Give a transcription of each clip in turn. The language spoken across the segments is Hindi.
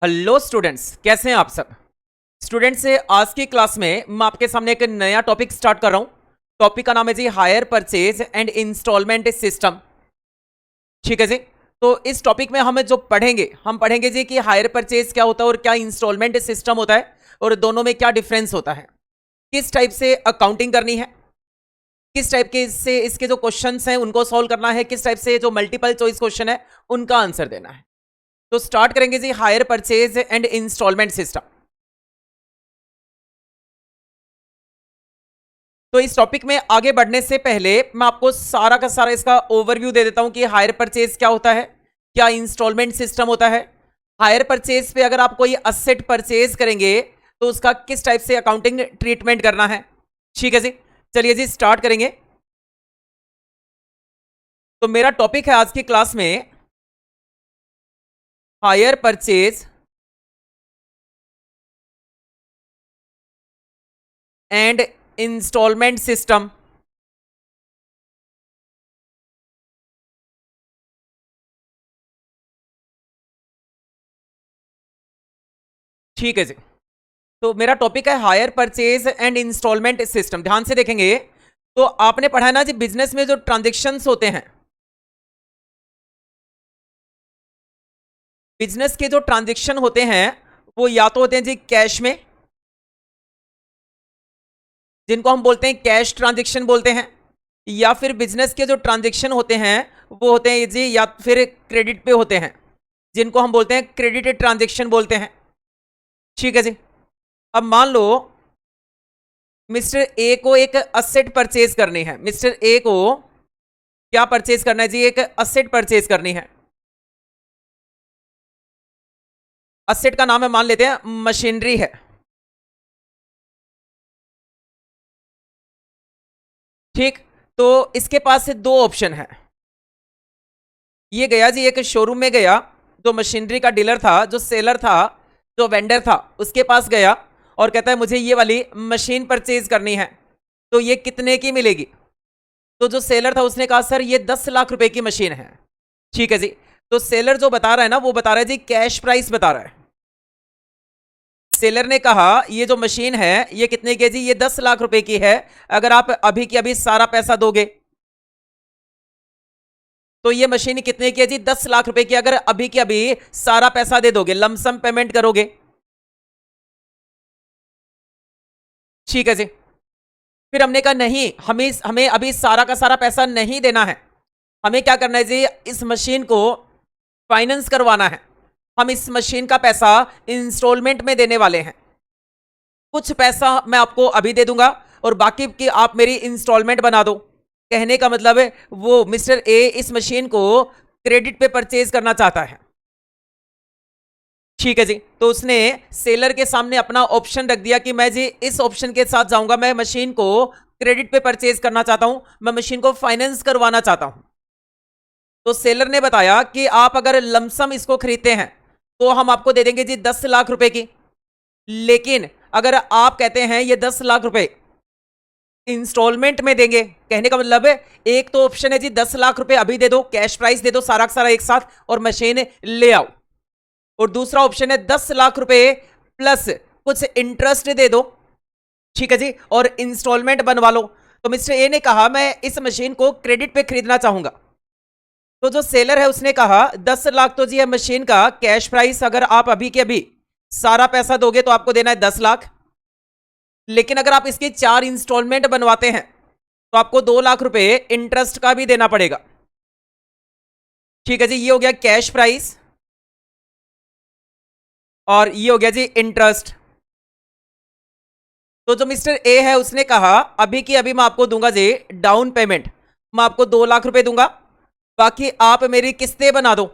हेलो स्टूडेंट्स, कैसे हैं आप सब। स्टूडेंट्स, आज की क्लास में मैं आपके सामने एक नया टॉपिक स्टार्ट कर रहा हूं। टॉपिक का नाम है जी hire purchase and instalment system. ठीक है जी। तो इस टॉपिक में हम जो पढ़ेंगे जी कि हायर परचेज क्या होता है और क्या इंस्टॉलमेंट सिस्टम होता है और दोनों में क्या डिफरेंस होता है, किस टाइप से अकाउंटिंग करनी है, किस टाइप के इससे इसके जो क्वेश्चंस हैं उनको सॉल्व करना है, किस टाइप से जो मल्टीपल चॉइस क्वेश्चन है उनका आंसर देना है। तो स्टार्ट करेंगे जी hire purchase and instalment system. तो इस टॉपिक में आगे बढ़ने से पहले मैं आपको सारा का सारा इसका ओवरव्यू दे देता हूं कि हायर परचेज क्या होता है, क्या इंस्टॉलमेंट सिस्टम होता है। हायर परचेज पे अगर आप कोई असेट परचेज करेंगे तो उसका किस टाइप से अकाउंटिंग ट्रीटमेंट करना है। ठीक है जी, चलिए जी स्टार्ट करेंगे। तो मेरा टॉपिक है आज की क्लास में hire purchase and instalment system. ठीक है जी। तो मेरा टॉपिक है hire purchase and instalment system. ध्यान से देखेंगे तो आपने पढ़ा है ना जी, बिजनेस में जो ट्रांजेक्शन्स होते हैं, बिजनेस के जो ट्रांजेक्शन होते हैं वो या तो होते हैं जी कैश में, जिनको हम बोलते हैं कैश ट्रांजेक्शन बोलते हैं, या फिर बिजनेस के जो ट्रांजेक्शन होते हैं वो होते हैं जी या फिर क्रेडिट पे होते हैं, जिनको हम बोलते हैं क्रेडिट ट्रांजेक्शन बोलते हैं। ठीक है जी। अब मान लो मिस्टर ए को एक असेट परचेज करनी है। मिस्टर ए को क्या परचेज करना है जी, एक असेट परचेज करनी है। असेट का नाम है, मान लेते हैं मशीनरी है। ठीक। तो इसके पास से दो ऑप्शन है। ये गया जी एक शोरूम में गया, जो मशीनरी का डीलर था, जो सेलर था, जो वेंडर था, उसके पास गया और कहता है मुझे ये वाली मशीन परचेज करनी है, तो ये कितने की मिलेगी। तो जो सेलर था उसने कहा सर ये 10 लाख रुपए की मशीन है। ठीक है जी। तो सेलर जो बता रहा है ना वो बता रहा है जी कैश प्राइस बता रहा है। सेलर ने कहा ये जो मशीन है ये कितने की है जी, ये 10 लाख रुपए की है। अगर आप अभी की अभी सारा पैसा दोगे तो ये मशीन कितने की है जी, 10 लाख रुपए की। अगर अभी के अभी सारा पैसा दे दोगे, लमसम पेमेंट करोगे। ठीक है जी। फिर हमने कहा नहीं, हमें हमें अभी सारा का सारा पैसा नहीं देना है। हमें क्या करना है जी, इस मशीन को फाइनेंस करवाना है। हम इस मशीन का पैसा इंस्टॉलमेंट में देने वाले हैं। कुछ पैसा मैं आपको अभी दे दूंगा और बाकी की आप मेरी इंस्टॉलमेंट बना दो। कहने का मतलब है वो मिस्टर ए इस मशीन को क्रेडिट पे परचेज करना चाहता है। ठीक है जी। तो उसने सेलर के सामने अपना ऑप्शन रख दिया कि मैं जी इस ऑप्शन के साथ जाऊंगा, मैं मशीन को क्रेडिट पे परचेज करना चाहता हूं, मैं मशीन को फाइनेंस करवाना चाहता हूं। तो सेलर ने बताया कि आप अगर लमसम इसको खरीदते हैं तो हम आपको दे देंगे जी 10 लाख रुपए की। लेकिन अगर आप कहते हैं ये 10 लाख रुपए इंस्टॉलमेंट में देंगे, कहने का मतलब है एक तो ऑप्शन है जी 10 लाख रुपए अभी दे दो, कैश प्राइस दे दो सारा का सारा एक साथ और मशीन ले आओ, और दूसरा ऑप्शन है 10 लाख रुपए प्लस कुछ इंटरेस्ट दे दो। ठीक है जी, और इंस्टॉलमेंट बनवा लो। तो मिस्टर ए ने कहा मैं इस मशीन को क्रेडिट पे खरीदना चाहूंगा। तो जो सेलर है उसने कहा 10 लाख तो जी है मशीन का कैश प्राइस, अगर आप अभी के अभी सारा पैसा दोगे तो आपको देना है 10 लाख। लेकिन अगर आप इसकी 4 इंस्टॉलमेंट बनवाते हैं तो आपको 2 लाख रुपए इंटरेस्ट का भी देना पड़ेगा। ठीक है जी, ये हो गया कैश प्राइस और ये हो गया जी इंटरेस्ट। तो जो मिस्टर ए है उसने कहा अभी की अभी मैं आपको दूंगा जी डाउन पेमेंट, मैं आपको 2 लाख रुपए दूंगा, बाकी आप मेरी किस्तें बना दो।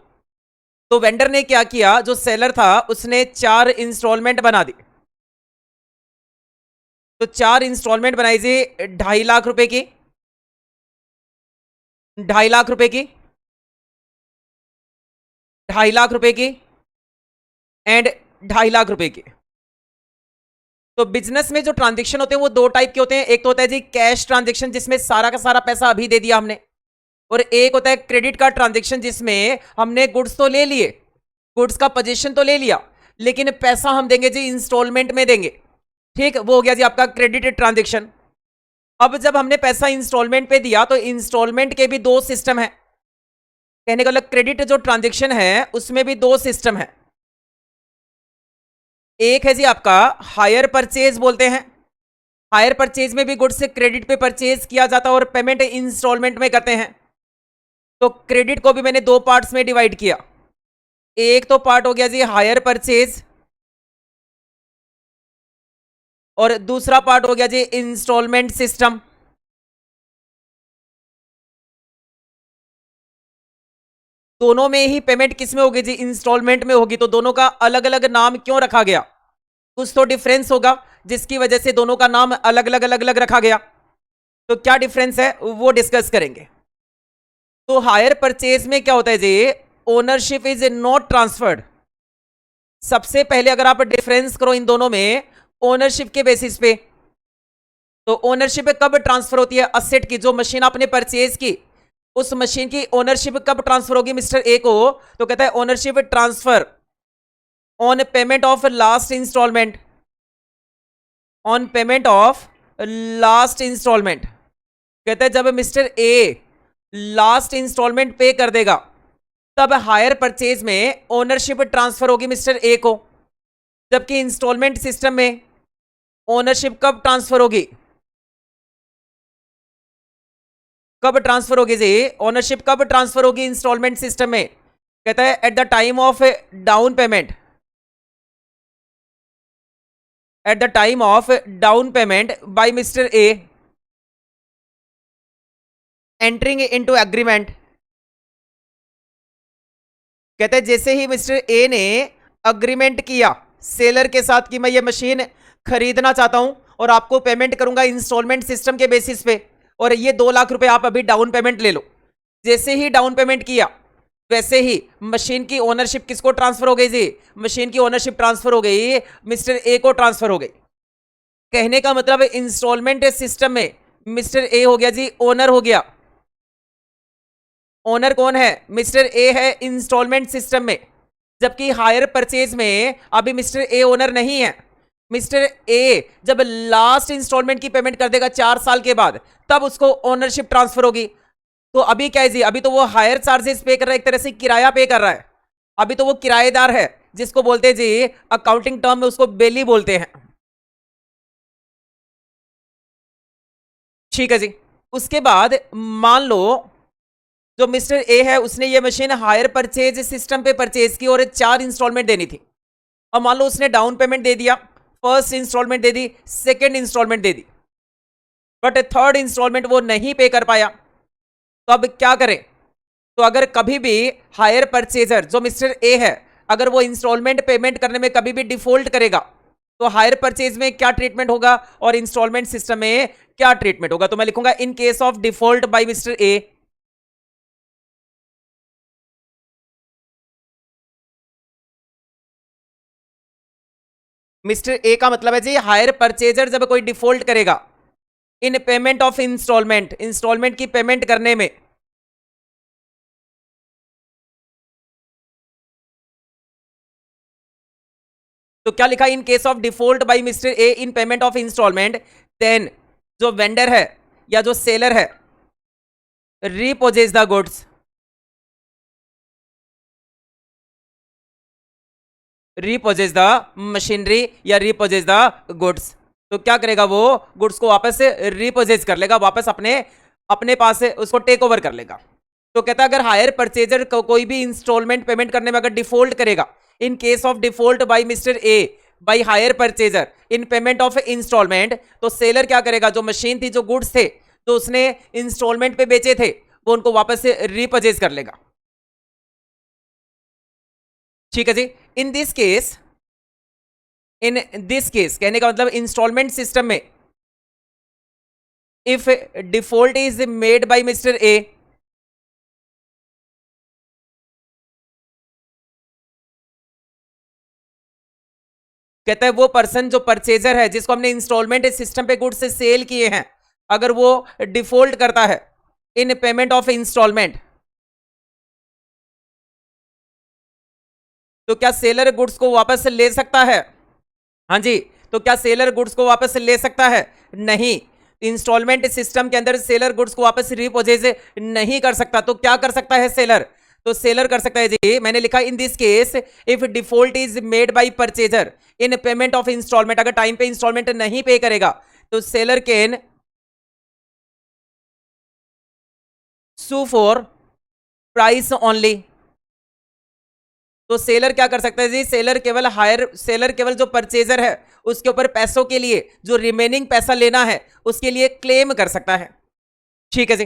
तो वेंडर ने क्या किया, जो सेलर था उसने 4 इंस्टॉलमेंट बना दी। तो 4 इंस्टॉलमेंट बनाई जी 2.5 लाख रुपए की, 2.5 लाख रुपए की, 2.5 लाख रुपए की एंड 2.5 लाख रुपए की। तो बिजनेस में जो ट्रांजेक्शन होते हैं वो दो टाइप के होते हैं। एक तो होता है जी कैश ट्रांजेक्शन जिसमें सारा का सारा पैसा अभी दे दिया हमने, और एक होता है क्रेडिट कार्ड ट्रांजेक्शन जिसमें हमने गुड्स तो ले लिए, गुड्स का पोजीशन तो ले लिया, लेकिन पैसा हम देंगे जी इंस्टॉलमेंट में देंगे। ठीक, वो हो गया जी आपका क्रेडिट ट्रांजेक्शन। अब जब हमने पैसा इंस्टॉलमेंट पे दिया तो इंस्टॉलमेंट के भी दो सिस्टम है। कहने का मतलब क्रेडिट जो ट्रांजेक्शन है उसमें भी दो सिस्टम है। एक है जी आपका हायर परचेज बोलते हैं। हायर परचेज में भी गुड्स क्रेडिट पे परचेज किया जाता है और पेमेंट इंस्टॉलमेंट में करते हैं। तो क्रेडिट को भी मैंने दो पार्ट्स में डिवाइड किया। एक तो पार्ट हो गया जी हायर परचेज और दूसरा पार्ट हो गया जी इंस्टॉलमेंट सिस्टम। दोनों में ही पेमेंट किस में होगी जी? इंस्टॉलमेंट में होगी। तो दोनों का अलग अलग नाम क्यों रखा गया? कुछ तो डिफरेंस होगा जिसकी वजह से दोनों का नाम अलग अलग रखा गया। तो क्या डिफरेंस है वो डिस्कस करेंगे। तो हायर परचेज में क्या होता है जी? Ownership is not transferred. सबसे पहले अगर आप डिफरेंस करो इन दोनों में ओनरशिप के बेसिस पे, तो ओनरशिप कब ट्रांसफर होती है? असेट की, जो मशीन आपने परचेज की उस मशीन की ओनरशिप कब ट्रांसफर होगी मिस्टर ए को? तो कहता है ownership transfer on payment of last instalment. On payment of last instalment, कहता है जब मिस्टर ए लास्ट इंस्टॉलमेंट पे कर देगा तब हायर परचेज में ओनरशिप ट्रांसफर होगी मिस्टर ए को। जबकि इंस्टॉलमेंट सिस्टम में ओनरशिप कब ट्रांसफर होगी? कब ट्रांसफर होगी जी? ओनरशिप कब ट्रांसफर होगी इंस्टॉलमेंट सिस्टम में? कहता है at the time of down payment. Eight the time of down payment by mister A entering into agreement. कहते हैं जैसे ही मिस्टर ए ने अग्रीमेंट किया सेलर के साथ कि मैं ये मशीन खरीदना चाहता हूं और आपको पेमेंट करूंगा इंस्टॉलमेंट सिस्टम के बेसिस पे, और ये 2 लाख रुपए आप अभी डाउन पेमेंट ले लो। जैसे ही डाउन पेमेंट किया वैसे ही मशीन की ओनरशिप किसको ट्रांसफर हो गई जी? मशीन की ओनरशिप ट्रांसफर हो गई मिस्टर ए को ट्रांसफर हो गई। कहने का मतलब इंस्टॉलमेंट सिस्टम में मिस्टर ए हो गया जी ओनर हो गया। ओनर कौन है? मिस्टर ए है इंस्टॉलमेंट सिस्टम में। जबकि हायर परचेज में अभी मिस्टर ए ओनर नहीं है। मिस्टर ए जब लास्ट इंस्टॉलमेंट की पेमेंट कर देगा 4 साल के बाद तब उसको ओनरशिप ट्रांसफर होगी। तो अभी क्या है जी? अभी तो वो हायर चार्जेस पे कर रहा है, एक तरह से किराया पे कर रहा है। अभी तो वो किराएदार है, जिसको बोलते हैं जी अकाउंटिंग टर्म में उसको बेली बोलते हैं। ठीक है जी। उसके बाद मान लो जो मिस्टर ए है उसने ये मशीन हायर परचेज सिस्टम पे परचेज की और 4 इंस्टॉलमेंट देनी थी। अब मान लो उसने डाउन पेमेंट दे दिया, फर्स्ट इंस्टॉलमेंट दे दी, सेकेंड इंस्टॉलमेंट दे दी, बट थर्ड इंस्टॉलमेंट वो नहीं पे कर पाया। तो अब क्या करें? तो अगर कभी भी हायर परचेजर जो मिस्टर ए है अगर वो इंस्टॉलमेंट पेमेंट करने में कभी भी डिफॉल्ट करेगा तो हायर परचेज में क्या ट्रीटमेंट होगा और इंस्टॉलमेंट सिस्टम में क्या ट्रीटमेंट होगा? तो मैं लिखूंगा इन case of default by mister A. Mister A का मतलब है जी हायर परचेजर जब कोई डिफॉल्ट करेगा in payment of instalment, instalment की पेमेंट करने में, तो क्या लिखा? In case of default by mister A in payment of instalment then जो वेंडर है या जो सेलर है repossess the goods. Repossess the machinery या रीपोजेस द गुड्स। तो क्या करेगा? वो गुड्स को वापस रीपोजेस कर लेगा, वापस अपने अपने पास से उसको टेक ओवर कर लेगा। तो कहता है अगर हायर परचेजर को कोई भी इंस्टॉलमेंट पेमेंट करने में अगर डिफॉल्ट करेगा in case of default by mister A by hire purchaser in payment of instalment, तो सेलर क्या करेगा? जो मशीन थी, जो गुड्स थे, जो उसने इंस्टॉलमेंट पे बेचे थे, वो उनको वापस से रीपर्चेज कर लेगा। ठीक है जी। In this case, in this case कहने का मतलब इंस्टॉलमेंट सिस्टम में if default is made by mister A, कहता है वो पर्सन जो परचेजर है जिसको हमने इंस्टॉलमेंट सिस्टम पे गुड्स से सेल किए हैं, अगर वो डिफॉल्ट करता है इन पेमेंट ऑफ इंस्टॉलमेंट, तो क्या सेलर गुड्स को वापस ले सकता है? हाँ जी, तो क्या सेलर गुड्स को वापस ले सकता है? नहीं। इंस्टॉलमेंट सिस्टम के अंदर सेलर गुड्स को वापस रिपोजेस नहीं कर सकता। तो क्या कर सकता है सेलर? तो सेलर कर सकता है जी, मैंने लिखा in this case if default is made by purchaser in payment of instalment, अगर टाइम पे इंस्टॉलमेंट नहीं पे करेगा तो seller can sue for price only. तो सेलर क्या कर सकता है जी, सेलर केवल जो परचेजर है उसके ऊपर पैसों के लिए जो रिमेनिंग पैसा लेना है उसके लिए क्लेम कर सकता है। ठीक है जी,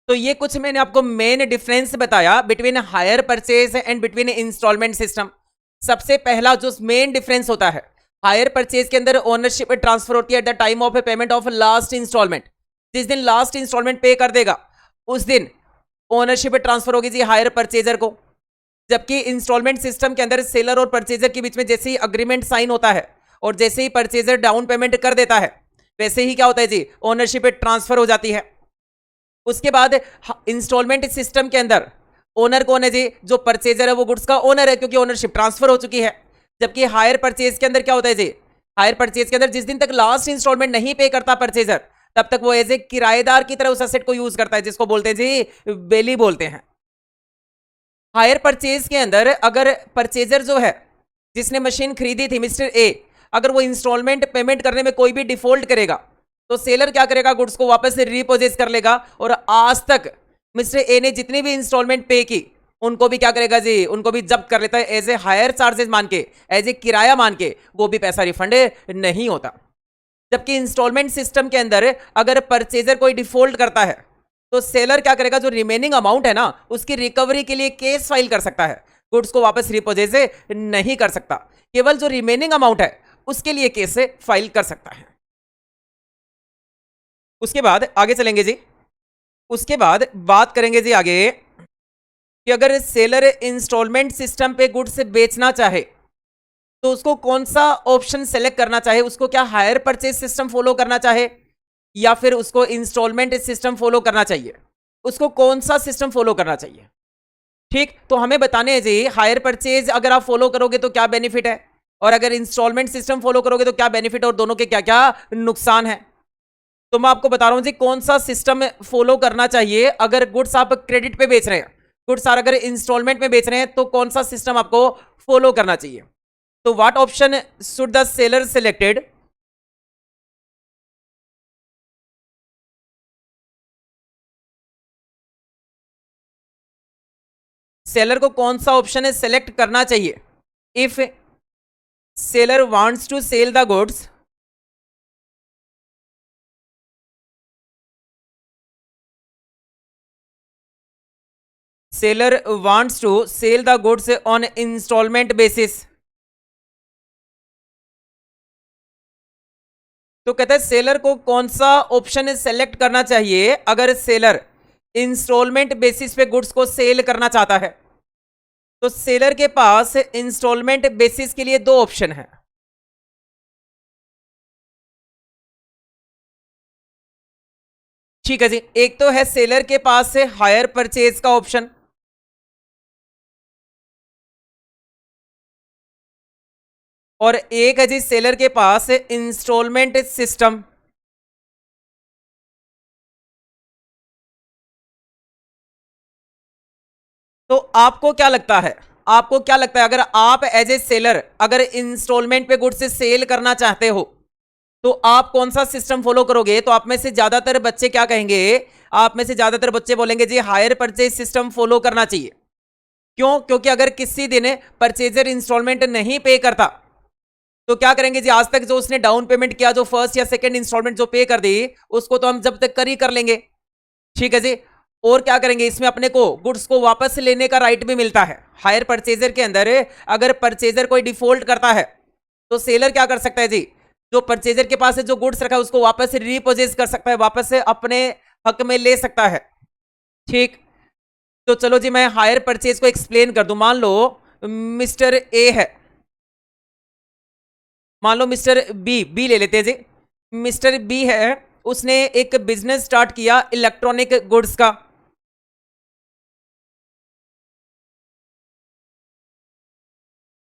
तो ये कुछ मैंने आपको मेन डिफरेंस बताया between hire purchase and between instalment system. सबसे पहला जो मेन डिफरेंस होता है, हायर परचेज के अंदर ओनरशिप ट्रांसफर होती है at the time of payment of last instalment. जिस दिन लास्ट इंस्टॉलमेंट पे कर देगा उस दिन ओनरशिप ट्रांसफर होगी जी हायर परचेजर को। जबकि इंस्टॉलमेंट सिस्टम के अंदर सेलर और परचेजर के बीच में जैसे ही अग्रीमेंट साइन होता है और जैसे ही परचेजर डाउन पेमेंट कर देता है वैसे ही क्या होता है जी, ओनरशिप ट्रांसफर हो जाती है। उसके बाद इंस्टॉलमेंट सिस्टम के अंदर ओनर कौन है जी, जो परचेजर है वो गुड्स का ओनर है क्योंकि ओनरशिप ट्रांसफर हो चुकी है। जबकि हायर परचेज के अंदर क्या होता है जी, हायर परचेज के अंदर जिस दिन तक लास्ट इंस्टॉलमेंट नहीं पे करता परचेजर तब तक वो एज ए किराएदार की तरह उस एसेट को यूज करता है, जिसको बोलते हैं जी बेली बोलते हैं। हायर परचेज के अंदर अगर परचेजर जो है जिसने मशीन खरीदी थी मिस्टर ए, अगर वो इंस्टॉलमेंट पेमेंट करने में कोई भी डिफॉल्ट करेगा तो सेलर क्या करेगा, गुड्स को वापस से रिपोजेस कर लेगा और आज तक मिस्टर ए ने जितनी भी इंस्टॉलमेंट पे की उनको भी क्या करेगा जी, उनको भी जब्त कर लेता है एज ए हायर चार्जेस मान के, एज ए किराया मान के, वो भी पैसा रिफंड नहीं होता। जबकि इंस्टॉलमेंट सिस्टम के अंदर अगर परचेजर कोई डिफॉल्ट करता है तो सेलर क्या करेगा, जो रिमेनिंग अमाउंट है ना उसकी रिकवरी के लिए केस फाइल कर सकता है, गुड्स को वापस रिपोजेस नहीं कर सकता। केवल जो रिमेनिंग अमाउंट है उसके लिए केस फाइल कर सकता है। उसके बाद आगे चलेंगे जी, उसके बाद बात करेंगे जी आगे कि अगर सेलर इंस्टॉलमेंट सिस्टम पे गुड्स बेचना चाहे तो उसको कौन सा ऑप्शन सेलेक्ट करना चाहे, उसको क्या हायर परचेज सिस्टम फॉलो करना चाहे या फिर उसको इंस्टॉलमेंट सिस्टम फॉलो करना चाहिए, उसको कौन सा सिस्टम फॉलो करना चाहिए। ठीक, तो हमें बताने हैं जी हायर परचेज अगर आप फॉलो करोगे तो क्या बेनिफिट है और अगर इंस्टॉलमेंट सिस्टम फॉलो करोगे तो क्या बेनिफिट और दोनों के क्या क्या नुकसान है। तो मैं आपको बता रहा हूं जी कौन सा सिस्टम फॉलो करना चाहिए। अगर गुड्स आप क्रेडिट पे बेच रहे हैं, गुड्स अगर इंस्टॉलमेंट में बेच रहे हैं तो कौन सा सिस्टम आपको फॉलो करना चाहिए। तो what option should the seller selected, seller को कौन सा ऑप्शन सेलेक्ट करना चाहिए if seller wants to sell the goods seller wants to sell the goods on installment basis। तो कहता है सेलर को कौन सा ऑप्शन सेलेक्ट करना चाहिए अगर सेलर इंस्टॉलमेंट बेसिस पे गुड्स को सेल करना चाहता है। तो सेलर के पास इंस्टॉलमेंट बेसिस के लिए दो ऑप्शन है। ठीक है जी, एक तो है सेलर के पास से हायर परचेज का ऑप्शन, और एक है जी सेलर के पास इंस्टॉलमेंट सिस्टम। तो आपको क्या लगता है, आपको क्या लगता है अगर आप एज ए सेलर अगर इंस्टॉलमेंट पे गुड्स से सेल करना चाहते हो तो आप कौन सा सिस्टम फॉलो करोगे। तो आप में से ज्यादातर बच्चे क्या कहेंगे, आप में से ज्यादातर बच्चे बोलेंगे जी हायर परचेज सिस्टम फॉलो करना चाहिए। क्यों, क्योंकि अगर किसी दिन परचेजर इंस्टॉलमेंट नहीं पे करता तो क्या करेंगे जी, आज तक जो उसने डाउन पेमेंट किया, जो फर्स्ट या सेकंड इंस्टॉलमेंट जो पे कर दी उसको तो हम जब तक कर ही कर लेंगे। ठीक है जी, और क्या करेंगे, इसमें अपने को गुड्स को वापस लेने का राइट भी मिलता है। हायर परचेजर के अंदर अगर परचेजर कोई डिफॉल्ट करता है तो सेलर क्या कर सकता है जी, जो परचेजर के पास जो गुड्स रखा है उसको वापस रिपोजेस कर सकता है, वापस से अपने हक में ले सकता है। ठीक, तो चलो जी मैं हायर परचेज को एक्सप्लेन कर दूं। मान लो मिस्टर ए है, मान लो मिस्टर बी ले लेते हैं जी। मिस्टर बी है, उसने एक बिजनेस स्टार्ट किया इलेक्ट्रॉनिक गुड्स का।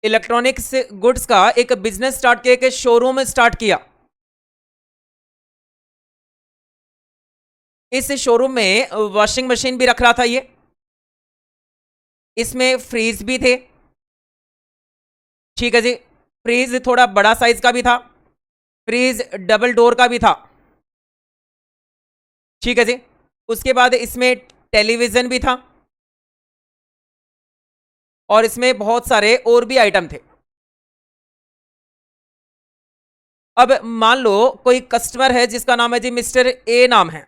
इलेक्ट्रॉनिक्स गुड्स का एक बिजनेस स्टार्ट किया, एक शोरूम स्टार्ट किया। इस शोरूम में वॉशिंग मशीन भी रख रहा था ये, इसमें फ्रीज भी थे, ठीक है जी। फ्रीज थोड़ा बड़ा साइज का भी था, फ्रीज डबल डोर का भी था, ठीक है जी। उसके बाद इसमें टेलीविजन भी था और इसमें बहुत सारे और भी आइटम थे। अब मान लो कोई कस्टमर है जिसका नाम है जी मिस्टर ए नाम है।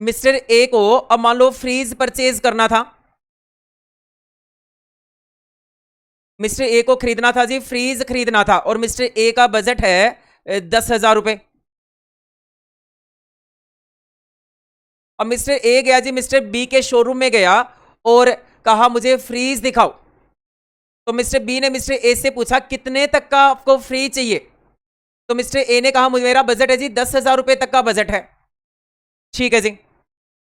मिस्टर ए को अब मान लो फ्रीज परचेज करना था, मिस्टर ए को खरीदना था जी, फ्रीज खरीदना था, और मिस्टर ए का बजट है 10,000 रुपए। अब मिस्टर ए गया जी मिस्टर बी के शोरूम में गया और कहा मुझे फ्रीज दिखाओ। तो मिस्टर बी ने मिस्टर ए से पूछा कितने तक का आपको फ्रीज चाहिए। तो मिस्टर ए ने कहा मुझे, मेरा बजट है जी 10,000 रुपए तक का बजट है, ठीक है जी।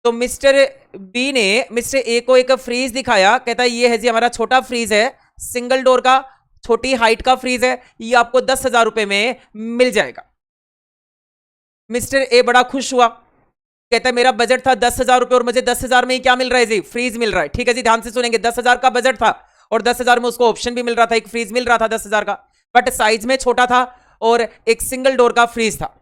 तो मिस्टर बी ने मिस्टर ए को एक फ्रीज दिखाया, कहता है ये है जी हमारा छोटा फ्रीज है, सिंगल डोर का, छोटी हाइट का फ्रीज है, ये आपको 10,000 रुपए में मिल जाएगा। मिस्टर ए बड़ा खुश हुआ, कहता है मेरा बजट था 10,000 रुपए और मुझे 10,000 में ही क्या मिल रहा है जी, फ्रीज मिल रहा है, ठीक है जी। ध्यान से सुनेंगे, 10,000 का बजट था और 10,000 में उसको ऑप्शन भी मिल रहा था, एक फ्रीज मिल रहा था 10,000 का, बट साइज में छोटा था और एक सिंगल डोर का फ्रीज था।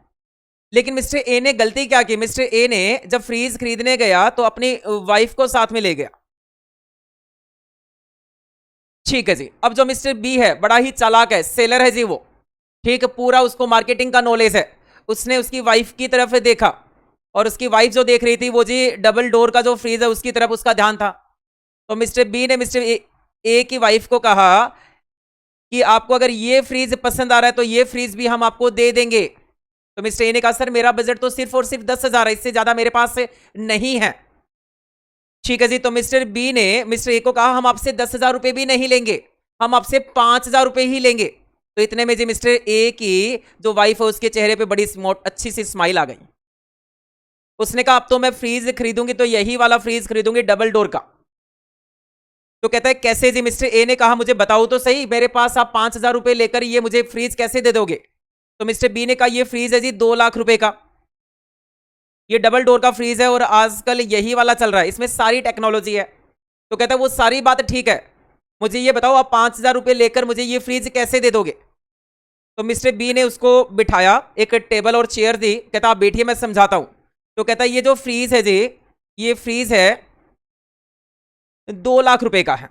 लेकिन मिस्टर ए ने गलती क्या की, मिस्टर ए ने जब फ्रीज खरीदने गया तो अपनी वाइफ को साथ में ले गया, ठीक है जी। अब जो मिस्टर बी है बड़ा ही चालाक है, सेलर है जी वो, ठीक है, पूरा उसको मार्केटिंग का नॉलेज है। उसने उसकी वाइफ की तरफ देखा और उसकी वाइफ जो देख रही थी वो जी डबल डोर का जो फ्रीज है उसकी तरफ उसका ध्यान था। तो मिस्टर बी ने मिस्टर ए की वाइफ को कहा कि आपको अगर ये फ्रीज पसंद आ रहा है तो ये फ्रीज भी हम आपको दे देंगे। तो मिस्टर ए ने कहा सर मेरा बजट तो सिर्फ और सिर्फ 10,000 है, इससे ज्यादा मेरे पास नहीं है, ठीक है जी। तो मिस्टर बी ने मिस्टर ए को कहा हम आपसे 10,000 रुपए भी नहीं लेंगे, हम आपसे 5,000 रुपए ही लेंगे। तो इतने में जी मिस्टर ए की जो वाइफ है उसके चेहरे पे बड़ी अच्छी सी स्माइल आ गई। उसने कहा अब तो मैं फ्रीज खरीदूंगी तो यही वाला फ्रीज खरीदूंगी, डबल डोर का। तो कहता है कैसे जी। मिस्टर ए ने कहा मुझे बताओ तो सही, मेरे पास आप 5,000 रुपए लेकर ये मुझे फ्रीज कैसे दे दोगे। तो मिस्टर बी ने कहा ये फ्रीज है जी 2 लाख रुपए का, ये डबल डोर का फ्रीज है और आजकल यही वाला चल रहा है, इसमें सारी टेक्नोलॉजी है। तो कहता है वो सारी बात ठीक है, मुझे ये बताओ आप 5,000 रुपए लेकर मुझे ये फ्रीज कैसे दे दोगे। तो मिस्टर बी ने उसको बिठाया, एक टेबल और चेयर दी, कहता आप बैठिए मैं समझाता हूं। तो कहता है ये जो फ्रीज है जी, ये फ्रीज है 2 लाख रुपए का है,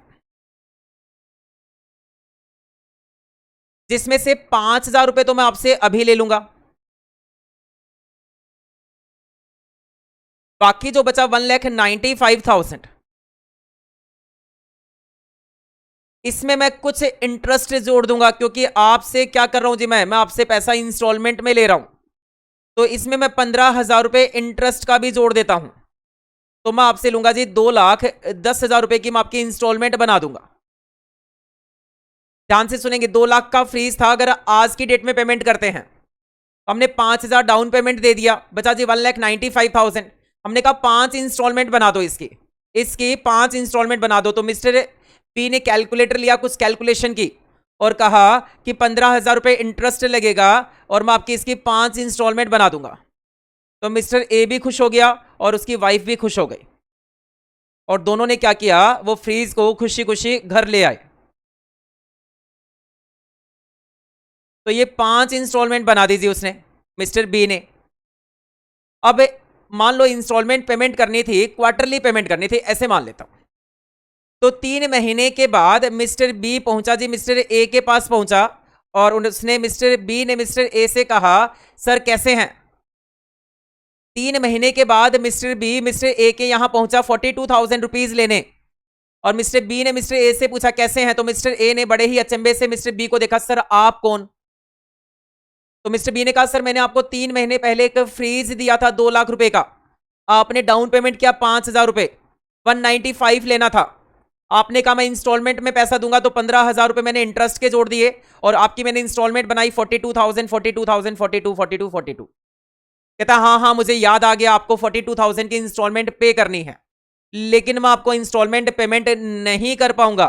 जिसमें से 5,000 रुपए तो मैं आपसे अभी ले लूंगा, बाकी जो बचा 1,95,000 इसमें मैं कुछ इंटरेस्ट जोड़ दूंगा, क्योंकि आपसे क्या कर रहा हूं जी, मैं आपसे पैसा इंस्टॉलमेंट में ले रहा हूं, तो इसमें मैं 15,000 रुपए इंटरेस्ट का भी जोड़ देता हूं। तो मैं आपसे लूंगा जी 2,10,000 रुपए की मैं आपकी इंस्टॉलमेंट बना दूंगा। ध्यान से सुनेंगे, 2 लाख का फ्रीज था, अगर आज की डेट में पेमेंट करते हैं, हमने 5,000 डाउन पेमेंट दे दिया, बचा जी 1,95,000। हमने कहा 5 इंस्टॉलमेंट बना दो, इसकी इसकी 5 इंस्टॉलमेंट बना दो। तो मिस्टर पी ने कैलकुलेटर लिया, कुछ कैलकुलेशन की और कहा कि 15,000 रुपए इंटरेस्ट लगेगा और मैं आपकी इसकी 5 इंस्टॉलमेंट बना दूंगा। तो मिस्टर ए भी खुश हो गया और उसकी वाइफ भी खुश हो गई और दोनों ने क्या किया, वो फ्रीज को खुशी खुशी घर ले आए। तो ये 5 इंस्टॉलमेंट बना दीजिए उसने, मिस्टर बी ने। अब मान लो इंस्टॉलमेंट पेमेंट करनी थी, क्वार्टरली पेमेंट करनी थी, ऐसे मान लेता हूं। तो 3 महीने के बाद मिस्टर बी पहुंचा जी, मिस्टर ए के पास पहुंचा और उसने मिस्टर बी ने मिस्टर ए से कहा सर कैसे हैं। 3 महीने के बाद मिस्टर बी मिस्टर ए के यहां पहुंचा 42,000 रुपीज लेने और मिस्टर बी ने मिस्टर ए से पूछा कैसे हैं। तो मिस्टर ए ने बड़े ही अचंभे से मिस्टर बी को देखा, सर आप कौन। तो मिस्टर बी ने कहा सर मैंने आपको 3 महीने पहले एक फ्रीज दिया था 2 लाख रुपए का, आपने डाउन पेमेंट किया 5,000 रुपए, 195 लेना था, आपने कहा मैं इंस्टॉलमेंट में पैसा दूंगा, तो 15,000 रुपए मैंने इंटरेस्ट के जोड़ दिए और आपकी मैंने इंस्टॉलमेंट बनाई 42,000 42,000 42 42 42। कहता हाँ हाँ मुझे याद आ गया, आपको 42,000 की इंस्टॉलमेंट पे करनी है। लेकिन मैं आपको इंस्टॉलमेंट पेमेंट नहीं कर पाऊंगा।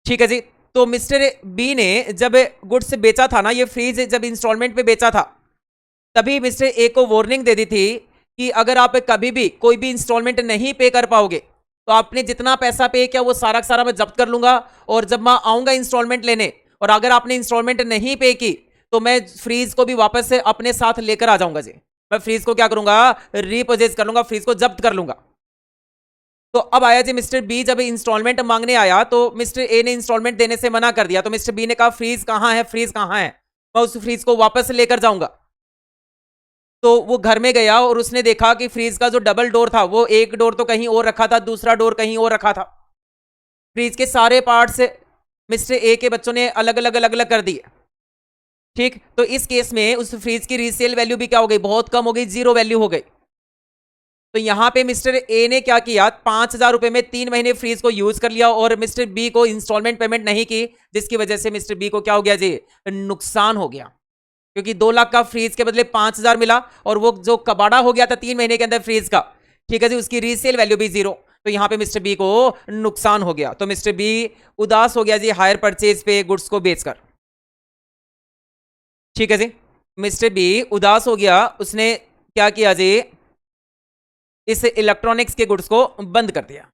ठीक है जी। तो मिस्टर बी ने जब गुड्स बेचा था ना, ये फ्रीज जब इंस्टॉलमेंट पे बेचा था, तभी मिस्टर ए को वार्निंग दे दी थी कि अगर आप कभी भी कोई भी इंस्टॉलमेंट नहीं पे कर पाओगे तो आपने जितना पैसा पे किया वो सारा सारा मैं जब्त कर लूंगा, और जब मैं आऊंगा इंस्टॉलमेंट लेने और अगर आपने इंस्टॉलमेंट नहीं पे की तो मैं फ्रीज को भी वापस से अपने साथ लेकर आ जाऊंगा जी। मैं फ्रीज को क्या करूंगा, रिपोजेस कर लूंगा, फ्रीज को जब्त कर लूंगा। तो अब आया जी मिस्टर बी, जब इंस्टॉलमेंट मांगने आया तो मिस्टर ए ने इंस्टॉलमेंट देने से मना कर दिया। तो मिस्टर बी ने कहा फ्रीज कहां है, फ्रीज कहां है, मैं उस फ्रीज को वापस लेकर जाऊंगा। तो वो घर में गया और उसने देखा कि फ्रीज का जो डबल डोर था वो एक डोर तो कहीं और रखा था, दूसरा डोर कहीं और रखा था। फ्रीज के सारे पार्ट्स मिस्टर ए के बच्चों ने अलग अलग अलग अलग कर दिए। ठीक, तो इस केस में उस फ्रीज की रीसेल वैल्यू भी क्या हो गई, बहुत कम हो गई, जीरो वैल्यू हो गई। तो यहां पे मिस्टर ए ने क्या किया, 5,000 रुपए में 3 महीने फ्रीज को यूज कर लिया और मिस्टर बी को इंस्टॉलमेंट पेमेंट नहीं की, जिसकी वजह से मिस्टर बी को क्या हो गया जी, नुकसान हो गया। क्योंकि 2 लाख का फ्रीज के बदले 5,000 मिला और वो जो कबाड़ा हो गया था 3 महीने के अंदर फ्रीज का, ठीक है जी, उसकी रीसेल वैल्यू भी जीरो। तो यहां पे मिस्टर बी को नुकसान हो गया। तो मिस्टर बी उदास हो गया जी हायर परचेज पे गुड्स को बेचकर। ठीक है जी, मिस्टर बी उदास हो गया, उसने क्या किया जी, इस इलेक्ट्रॉनिक्स के गुड्स को बंद कर दिया।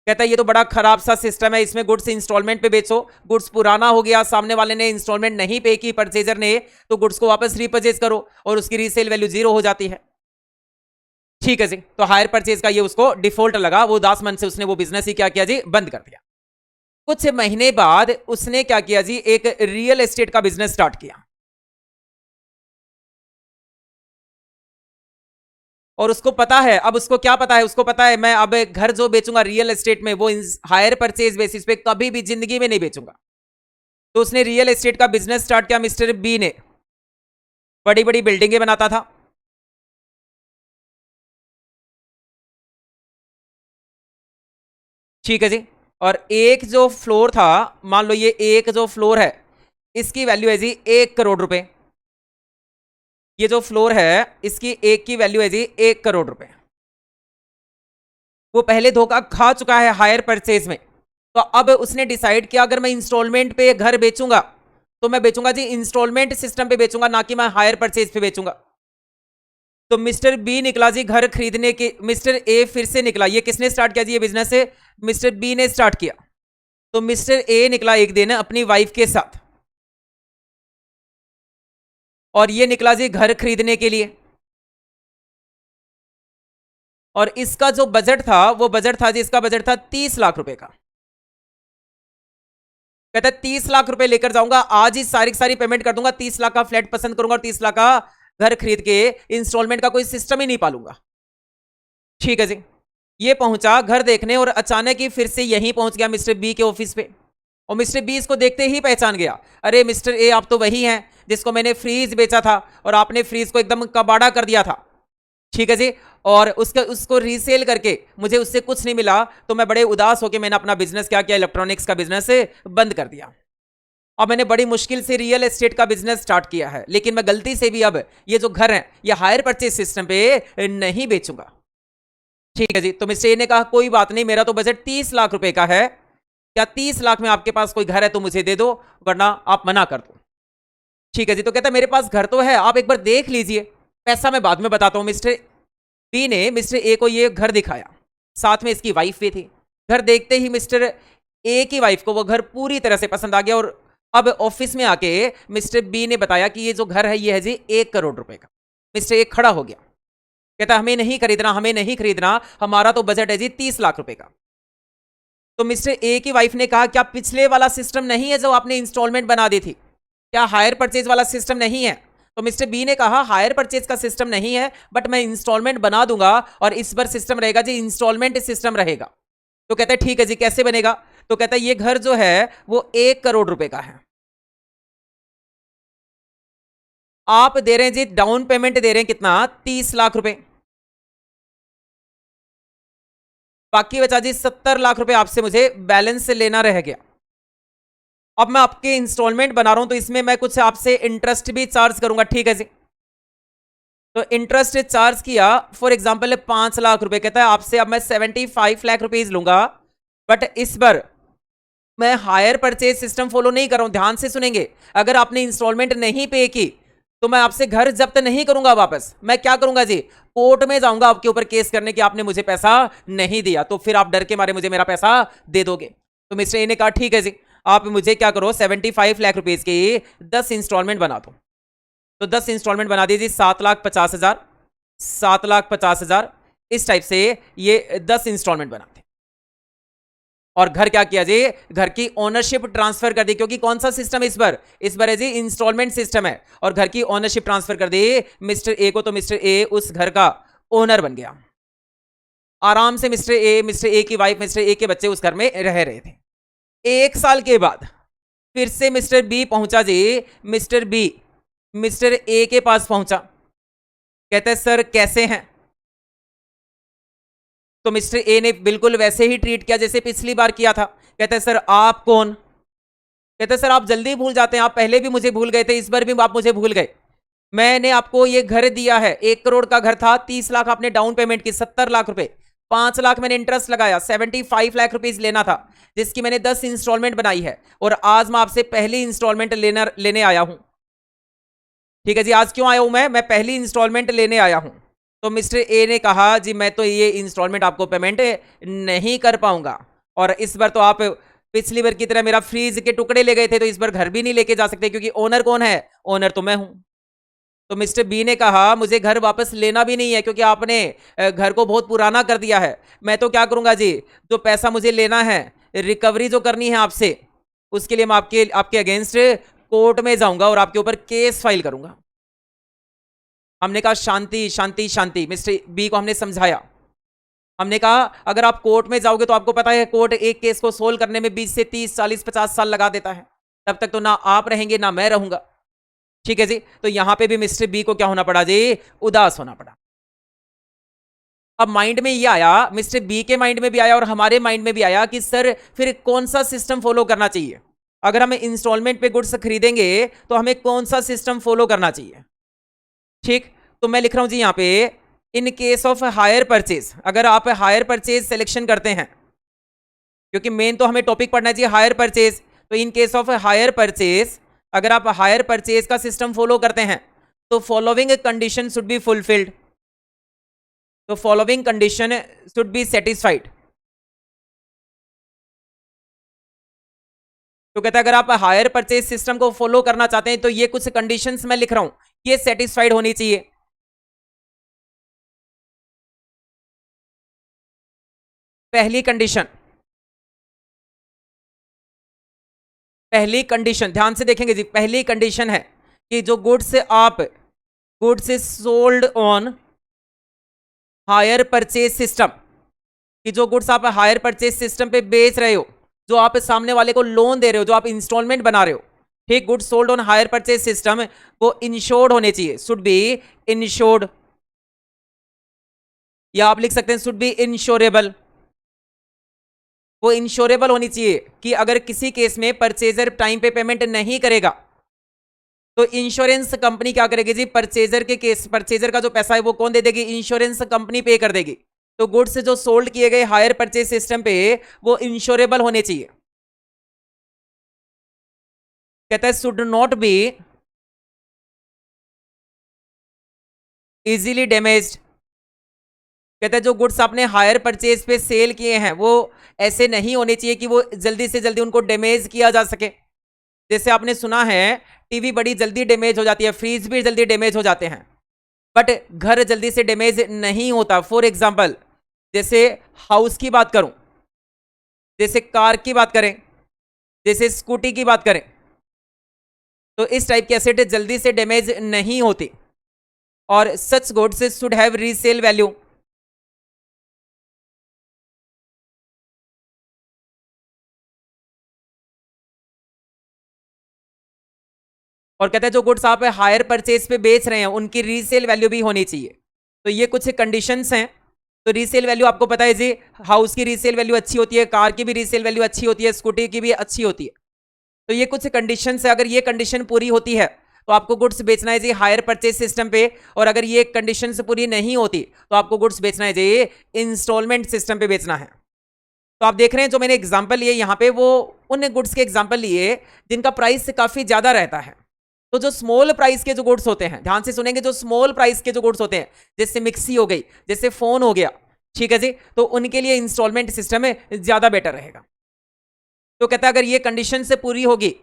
कहता है ये तो बड़ा खराब सा सिस्टम है, इसमें गुड्स इंस्टॉलमेंट पे बेचो, गुड्स पुराना हो गया, सामने वाले ने इंस्टॉलमेंट नहीं पे की परचेजर ने, तो गुड्स को वापस रीपरचेज करो और उसकी रीसेल वैल्यू जीरो हो जाती है। ठीक है जी, तो हायर परचेज का ये उसको डिफॉल्ट लगा, वो उदास मन से उसने वो बिजनेस ही क्या किया जी, बंद कर दिया। कुछ महीने बाद उसने क्या किया जी, एक रियल एस्टेट का बिजनेस स्टार्ट किया। और उसको पता है, अब उसको क्या पता है, उसको पता है मैं अब घर जो बेचूंगा रियल एस्टेट में वो हायर परचेज बेसिस पे कभी भी जिंदगी में नहीं बेचूंगा। तो उसने रियल एस्टेट का बिजनेस स्टार्ट किया। मिस्टर बी ने बड़ी बड़ी बिल्डिंगें बनाता था। ठीक है जी, और एक जो फ्लोर था, मान लो ये एक जो फ्लोर है इसकी वैल्यू है जी 1 करोड़ रुपए। ये जो फ्लोर है इसकी एक की वैल्यू है जी 1 करोड़ रुपए। वो पहले धोखा खा चुका है हायर परचेज में। तो अब उसने डिसाइड किया अगर मैं इंस्टॉलमेंट पे घर बेचूंगा तो मैं बेचूंगा जी इंस्टॉलमेंट सिस्टम पे बेचूंगा, ना कि मैं हायर परचेज पे बेचूंगा। तो मिस्टर बी निकला जी घर खरीदने के, मिस्टर ए फिर से निकला। ये किसने स्टार्ट किया जी, ये बिजनेस है मिस्टर बी ने स्टार्ट किया। तो मिस्टर ए निकला एक दिन अपनी वाइफ के साथ और ये निकला जी घर खरीदने के लिए। और इसका जो बजट था वो बजट था जी, इसका बजट था 30 लाख रुपए का। कहता है 30 लाख रुपए लेकर जाऊंगा, आज ही सारी सारी पेमेंट कर दूंगा, 30 लाख का फ्लैट पसंद करूंगा और 30 लाख का घर खरीद के इंस्टॉलमेंट का कोई सिस्टम ही नहीं पालूंगा। ठीक है जी, ये पहुंचा घर देखने और अचानक ही फिर से यहीं पहुंच गया मिस्टर बी के ऑफिस पे। और मिस्टर बी इसको देखते ही पहचान गया, अरे मिस्टर ए आप तो वही हैं जिसको मैंने फ्रीज बेचा था और आपने फ्रीज को एकदम कबाड़ा कर दिया था। ठीक है जी, और उसको रीसेल करके मुझे उससे कुछ नहीं मिला, तो मैं बड़े उदास होकर मैंने अपना बिजनेस क्या किया, इलेक्ट्रॉनिक्स का बिजनेस बंद कर दिया। अब मैंने बड़ी मुश्किल से रियल एस्टेट का बिजनेस स्टार्ट किया है, लेकिन मैं गलती से भी अब ये जो घर है ये हायर परचेज सिस्टम पे नहीं बेचूंगा। ठीक है जी, तो मिस्टर ए ने कहा कोई बात नहीं, मेरा तो बजट 30 लाख रुपए का है, क्या 30 लाख में आपके पास कोई घर है तो मुझे दे दो, वरना आप मना कर दो। ठीक है जी, तो कहता है मेरे पास घर तो है, आप एक बार देख लीजिए, पैसा मैं बाद में बताता हूं। मिस्टर बी ने मिस्टर ए को ये घर दिखाया, साथ में इसकी वाइफ भी थी। घर देखते ही मिस्टर ए की वाइफ को वो घर पूरी तरह से पसंद आ गया और अब ऑफिस में आके मिस्टर बी ने बताया कि ये जो घर है ये है जी 1 करोड़ रुपए का। मिस्टर ए खड़ा हो गया, कहता हमें नहीं खरीदना, हमें नहीं खरीदना, हमारा तो बजट है जी 30 लाख रुपए का। तो मिस्टर ए की वाइफ ने कहा क्या पिछले वाला सिस्टम नहीं है जो आपने इंस्टॉलमेंट बना दी थी, क्या हायर परचेज वाला सिस्टम नहीं है? तो मिस्टर बी ने कहा हायर परचेज का सिस्टम नहीं है, बट मैं इंस्टॉलमेंट बना दूंगा और इस बार सिस्टम रहेगा जी इंस्टॉलमेंट सिस्टम रहेगा। तो कहता है ठीक है जी, कैसे बनेगा? तो कहता है ये घर जो है वो 1 करोड़ रुपए का है, आप दे रहे हैं जी डाउन पेमेंट दे रहे हैं कितना, 30 लाख रुपए, बाकी बचा जी 70 लाख रुपए आपसे मुझे बैलेंस से लेना रह गया। अब मैं आपके इंस्टॉलमेंट बना रहा हूं तो इसमें मैं कुछ आपसे इंटरेस्ट भी चार्ज करूंगा। ठीक है जी, तो इंटरेस्ट चार्ज किया फॉर एग्जाम्पल 5 लाख रुपए, कहता है आपसे अब मैं 75 लाख रुपीज लूंगा, बट इस बार मैं हायर परचेज सिस्टम फॉलो नहीं कर रहा हूं। ध्यान से सुनेंगे, अगर आपने इंस्टॉलमेंट नहीं पे की तो मैं आपसे घर जब्त नहीं करूंगा वापस, मैं क्या करूंगा जी, कोर्ट में जाऊंगा आपके ऊपर केस करने कि आपने मुझे पैसा नहीं दिया, तो फिर आप डर के मारे मुझे मेरा पैसा दे दोगे। तो मिस्टर ए ने कहा ठीक है जी, आप मुझे क्या करो 75 लाख रुपीज की 10 इंस्टॉलमेंट बना दो। तो 10 इंस्टॉलमेंट बना दीजिए, 7,50,000, 7,50,000, इस टाइप से ये 10 इंस्टॉलमेंट बनाते। और घर क्या किया जी, घर की ओनरशिप ट्रांसफर कर दी, क्योंकि कौन सा सिस्टम इस बार है जी इंस्टॉलमेंट सिस्टम है, और घर की ओनरशिप ट्रांसफर कर दी मिस्टर ए को। तो मिस्टर ए उस घर का ओनर बन गया। आराम से मिस्टर ए की वाइफ, मिस्टर ए के बच्चे उस घर में रह रहे थे। 1 साल के बाद फिर से मिस्टर बी पहुंचा जी, मिस्टर बी मिस्टर ए के पास पहुंचा, कहते हैं सर कैसे हैं। तो मिस्टर ए ने बिल्कुल वैसे ही ट्रीट किया जैसे पिछली बार किया था। कहते हैं सर आप कौन, कहते हैं सर आप जल्दी भूल जाते हैं, आप पहले भी मुझे भूल गए थे, इस बार भी आप मुझे भूल गए। मैंने आपको ये घर दिया है, 1 करोड़ का घर था, 30 लाख आपने डाउन पेमेंट की, 70 लाख रुपए, 5 लाख मैंने इंटरेस्ट लगाया, 75 लाख रुपीज लेना था, जिसकी मैंने 10 इंस्टॉलमेंट बनाई है, और आज मैं आपसे पहली इंस्टॉलमेंट लेने आया हूं। ठीक है जी, आज क्यों आया हूं मैं पहली इंस्टॉलमेंट लेने आया हूं। तो मिस्टर ए ने कहा जी मैं तो ये इंस्टॉलमेंट आपको पेमेंट नहीं कर पाऊंगा, और इस बार तो आप पिछली बार की तरह मेरा फ्रीज के टुकड़े ले गए थे, तो इस बार घर भी नहीं लेके जा सकते, क्योंकि ओनर कौन है, ओनर तो मैं हूं। तो मिस्टर बी ने कहा मुझे घर वापस लेना भी नहीं है, क्योंकि आपने घर को बहुत पुराना कर दिया है। मैं तो क्या करूंगा जी, जो पैसा मुझे लेना है, रिकवरी जो करनी है आपसे, उसके लिए मैं आपके अगेंस्ट कोर्ट में जाऊंगा और आपके ऊपर केस फाइल करूंगा। हमने कहा शांति शांति शांति, मिस्टर बी को हमने समझाया। हमने कहा अगर आप कोर्ट में जाओगे तो आपको पता है कोर्ट एक केस को सोल्व करने में 20 से 30, 40, 50 साल लगा देता है, तब तक तो ना आप रहेंगे ना मैं रहूंगा। ठीक है जी, तो यहां पे भी मिस्टर बी को क्या होना पड़ा जी, उदास होना पड़ा। अब माइंड में ये आया, मिस्टर बी के माइंड में भी आया और हमारे माइंड में भी आया कि सर फिर कौन सा सिस्टम फॉलो करना चाहिए, अगर हम इंस्टॉलमेंट पे गुड्स खरीदेंगे तो हमें कौन सा सिस्टम फॉलो करना चाहिए। ठीक, तो मैं लिख रहा हूं जी यहां पे इन केस ऑफ हायर परचेज, अगर आप हायर परचेज सिलेक्शन करते हैं, क्योंकि मेन तो हमें टॉपिक पढ़ना चाहिए हायर परचेज, तो in case of hire purchase अगर आप हायर परचेज का सिस्टम फॉलो करते हैं तो following condition should be fulfilled, तो following condition should be satisfied. तो कहता है अगर आप हायर परचेज सिस्टम को फॉलो करना चाहते हैं तो ये कुछ कंडीशंस मैं लिख रहा हूं, ये सेटिस्फाइड होनी चाहिए। पहली कंडीशन ध्यान से देखेंगे जी, पहली कंडीशन है कि जो goods sold on higher purchase system, कि जो गुड्स आप हायर परचेज सिस्टम पे बेच रहे हो, जो आप सामने वाले को लोन दे रहे हो, जो आप इंस्टॉलमेंट बना रहे हो, ठीक, goods sold on higher purchase system, वो इंश्योर्ड होने चाहिए, शुड बी इंश्योर्ड, या आप लिख सकते हैं शुड बी इंश्योरेबल। वो इंश्योरेबल होनी चाहिए कि अगर किसी केस में परचेजर टाइम पे पेमेंट नहीं करेगा तो इंश्योरेंस कंपनी क्या करेगी जी, परचेजर का जो पैसा है वो कौन दे देगी, इंश्योरेंस कंपनी पे कर देगी। तो गुड्स जो सोल्ड किए गए हायर परचेज सिस्टम पे वो इंश्योरेबल होने चाहिए। कहता है should not be easily damaged, कहता है जो गुड्स आपने हायर परचेज पे सेल किए हैं वो ऐसे नहीं होने चाहिए कि वो जल्दी से जल्दी उनको डैमेज किया जा सके। जैसे आपने सुना है टीवी बड़ी जल्दी डैमेज हो जाती है, फ्रिज भी जल्दी डैमेज हो जाते हैं, बट घर जल्दी से डैमेज नहीं होता। फॉर एग्जाम्पल जैसे हाउस की बात करूं, जैसे कार की बात करें, जैसे स्कूटी की बात करें, तो इस टाइप की एसेट जल्दी से डैमेज नहीं होती, और such goods should have resale value. और कहते हैं जो गुड्स आप हायर परचेज पे बेच रहे हैं उनकी रीसेल वैल्यू भी होनी चाहिए। तो ये कुछ कंडीशंस हैं। तो रीसेल वैल्यू आपको पता है जी, हाउस की रीसेल वैल्यू अच्छी होती है, कार की भी रीसेल वैल्यू अच्छी होती है, स्कूटी की भी अच्छी होती है। तो ये कुछ कंडीशंस है, अगर ये कंडीशन पूरी होती है तो आपको गुड्स बेचना है जी हायर परचेज सिस्टम पे, और अगर ये कंडीशन पूरी नहीं होती तो आपको गुड्स बेचना है जी इंस्टॉलमेंट सिस्टम पे बेचना है। तो आप देख रहे हैं जो मैंने एग्जांपल लिए यहाँ पे, वो उन गुड्स के एग्जांपल लिए जिनका प्राइस काफी ज्यादा रहता है। तो जो स्मॉल प्राइस के जो गुड्स होते हैं, ध्यान से सुनेंगे, जो स्मॉल प्राइस के जो गुड्स होते हैं, जैसे मिक्सी हो गई, जैसे फोन हो गया, ठीक है जी, तो उनके लिए इंस्टॉलमेंट सिस्टम में ज्यादा बेटर रहेगा। तो कहता है अगर ये कंडीशन से पूरी होगी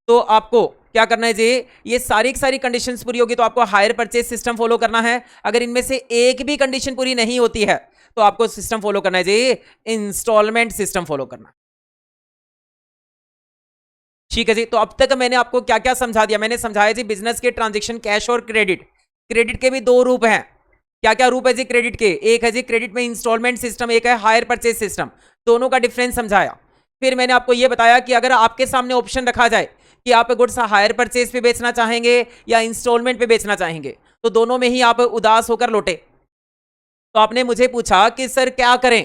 तो आपको क्या करना है जी, ये सारी की सारी कंडीशंस पूरी होगी तो आपको हायर परचेज सिस्टम फॉलो करना है। अगर इनमें से एक भी कंडीशन पूरी नहीं होती है तो आपको सिस्टम फॉलो करना है जी इंस्टॉलमेंट सिस्टम फॉलो करना। ठीक है जी, तो अब तक मैंने आपको क्या क्या समझा दिया, मैंने समझाया जी बिजनेस के ट्रांजेक्शन कैश और क्रेडिट। क्रेडिट के भी दो रूप हैं। क्या क्या रूप है जी क्रेडिट के? एक है जी क्रेडिट में इंस्टॉलमेंट सिस्टम, एक है हायर परचेज सिस्टम। दोनों का डिफरेंस समझाया। फिर मैंने आपको यह बताया कि अगर आपके सामने ऑप्शन रखा जाए कि आप गुड्स हायर परचेज पे बेचना चाहेंगे या इंस्टॉलमेंट पे बेचना चाहेंगे, तो दोनों में ही आप उदास होकर लौटे। तो आपने मुझे पूछा कि सर क्या करें,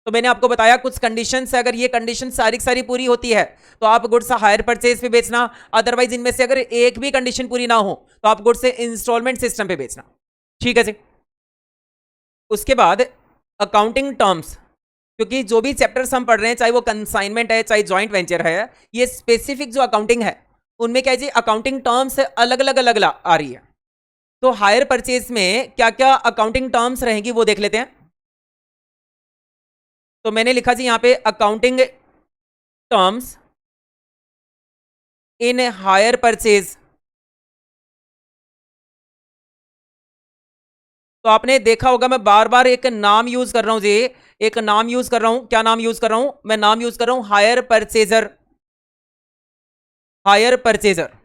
तो मैंने आपको बताया कुछ कंडीशंस है, अगर ये कंडीशन सारी सारी पूरी होती है तो आप गुड्स हायर परचेज पे बेचना, अदरवाइज इनमें से अगर एक भी कंडीशन पूरी ना हो तो आप गुड्स इंस्टॉलमेंट सिस्टम पे बेचना। ठीक है जी। उसके बाद अकाउंटिंग टर्म्स, क्योंकि जो भी चैप्टर्स हम पढ़ रहे हैं, चाहे वो कंसाइनमेंट है चाहे जॉइंट वेंचर है, ये स्पेसिफिक जो अकाउंटिंग है उनमें क्या है जी अकाउंटिंग टर्म्स अलग अलग आ रही है। तो हायर परचेज में क्या क्या अकाउंटिंग टर्म्स रहेंगी वो देख लेते हैं। तो मैंने लिखा जी यहां पे accounting terms in hire purchase. तो आपने देखा होगा मैं बार बार एक नाम यूज कर रहा हूं जी, एक नाम यूज कर रहा हूं। क्या नाम यूज कर रहा हूं? मैं नाम यूज कर रहा हूं हायर परचेजर। Hire purchaser.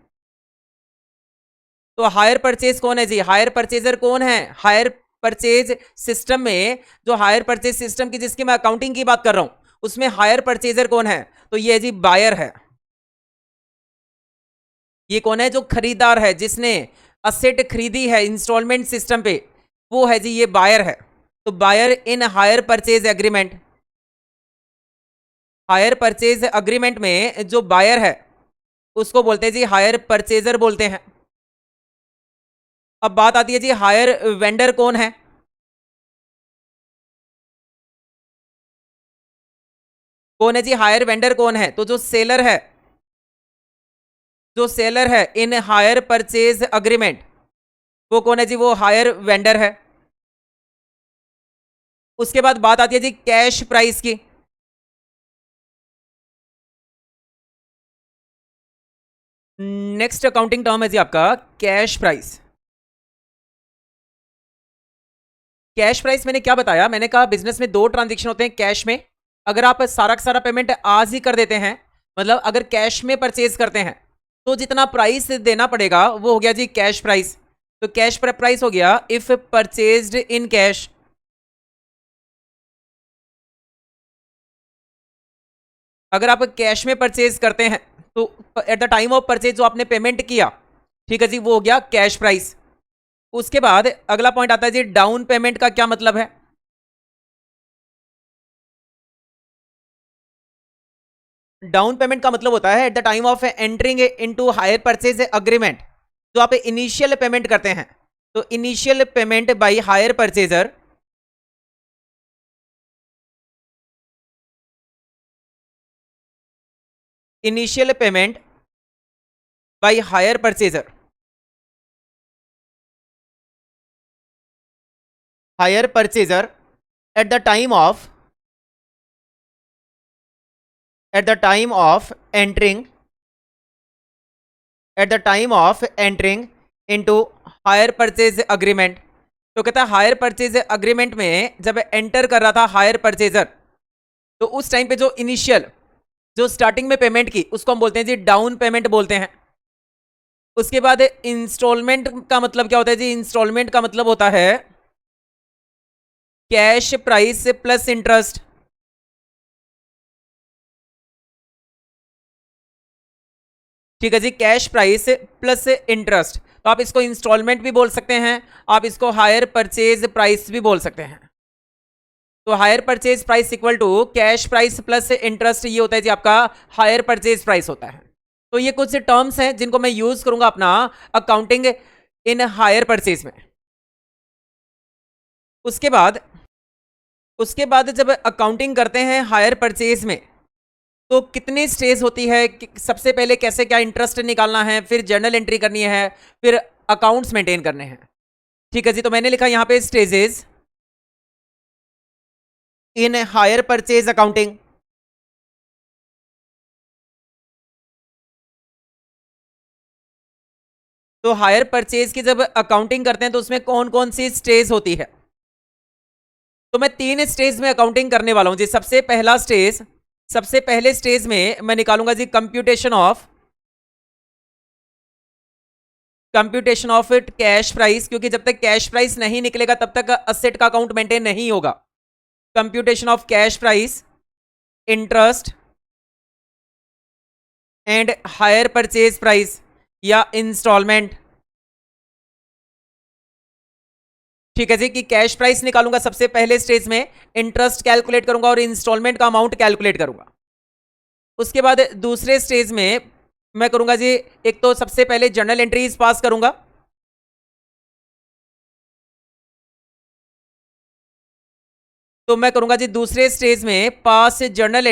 तो हायर परचेज कौन है जी? हायर परचेजर कौन है? हायर परचेज सिस्टम में, जो हायर परचेज सिस्टम की जिसकी मैं अकाउंटिंग की बात कर रहा हूं, उसमें हायर परचेजर कौन है? तो ये जी बायर है। ये कौन है? जो खरीदार है, जिसने असेट खरीदी है इंस्टॉलमेंट सिस्टम पे, वो है जी ये बायर है। तो buyer in hire purchase agreement. Hire purchase agreement में जो बायर है उसको बोलते हैं जी हायर परचेजर बोलते हैं। अब बात आती है जी हायर वेंडर कौन है? कौन है जी हायर वेंडर कौन है? तो जो सेलर है, जो सेलर है इन हायर परचेज अग्रीमेंट, वो कौन है जी? वो हायर वेंडर है। उसके बाद बात आती है जी कैश प्राइस की। नेक्स्ट अकाउंटिंग टर्म है जी आपका कैश प्राइस। कैश प्राइस मैंने क्या बताया? मैंने कहा बिजनेस में दो ट्रांजेक्शन होते हैं कैश में। अगर आप सारा का सारा पेमेंट आज ही कर देते हैं, मतलब अगर कैश में परचेज करते हैं, तो जितना प्राइस देना पड़ेगा वो हो गया जी कैश प्राइस। तो कैश प्राइस हो गया इफ परचेज्ड इन कैश। अगर आप कैश में परचेज करते हैं तो eight the time of purchase जो आपने पेमेंट किया, ठीक है जी, वो हो गया कैश प्राइस। उसके बाद अगला पॉइंट आता है जी डाउन पेमेंट का क्या मतलब है? डाउन पेमेंट का मतलब होता है at the time of entering into hire purchase agreement, जो आप इनिशियल पेमेंट करते हैं। तो initial payment by hire purchaser, initial payment by hire purchaser, hire purchaser at the time of, at the time of entering, at the time of entering into hire purchase agreement. तो कहता है हायर परचेज अग्रीमेंट में जब एंटर कर रहा था हायर परचेजर, तो उस टाइम पे जो इनिशियल, जो स्टार्टिंग में पेमेंट की, उसको हम बोलते हैं जी डाउन पेमेंट बोलते हैं। उसके बाद इंस्टॉलमेंट का मतलब क्या होता है जी? इंस्टॉलमेंट का मतलब होता है कैश प्राइस प्लस इंटरेस्ट। ठीक है जी, कैश प्राइस प्लस इंटरेस्ट। तो आप इसको इंस्टॉलमेंट भी बोल सकते हैं, आप इसको हायर परचेज प्राइस भी बोल सकते हैं। तो hire purchase price equal to cash price plus interest, ये होता है जी आपका हायर परचेज प्राइस होता है। तो ये कुछ टर्म्स हैं जिनको मैं यूज करूंगा अपना अकाउंटिंग इन हायर परचेज में। उसके बाद जब अकाउंटिंग करते हैं हायर परचेज में तो कितनी स्टेज होती है, सबसे पहले कैसे क्या इंटरेस्ट निकालना है, फिर जर्नल एंट्री करनी है, फिर अकाउंट्स मेंटेन करने हैं। ठीक है जी, तो मैंने लिखा यहां पे stages in hire purchase accounting. तो हायर परचेज की जब अकाउंटिंग करते हैं तो उसमें कौन कौन सी स्टेज होती है, तो मैं 3 स्टेज में अकाउंटिंग करने वाला हूं जी। सबसे पहले स्टेज में मैं निकालूंगा जी कंप्यूटेशन ऑफ कैश प्राइस, क्योंकि जब तक कैश प्राइस नहीं निकलेगा तब तक असेट का अकाउंट मेंटेन नहीं होगा। Computation of cash price, interest and higher purchase price या इंस्टॉलमेंट। ठीक है जी, कि कैश प्राइस निकालूंगा सबसे पहले स्टेज में, इंटरेस्ट कैलकुलेट करूंगा और इंस्टॉलमेंट का अमाउंट कैलकुलेट करूंगा। उसके बाद दूसरे स्टेज में मैं करूंगा जी, एक तो सबसे पहले जर्नल एंट्रीज पास करूंगा। तो मैं करूंगा जी दूसरे स्टेज में pass journal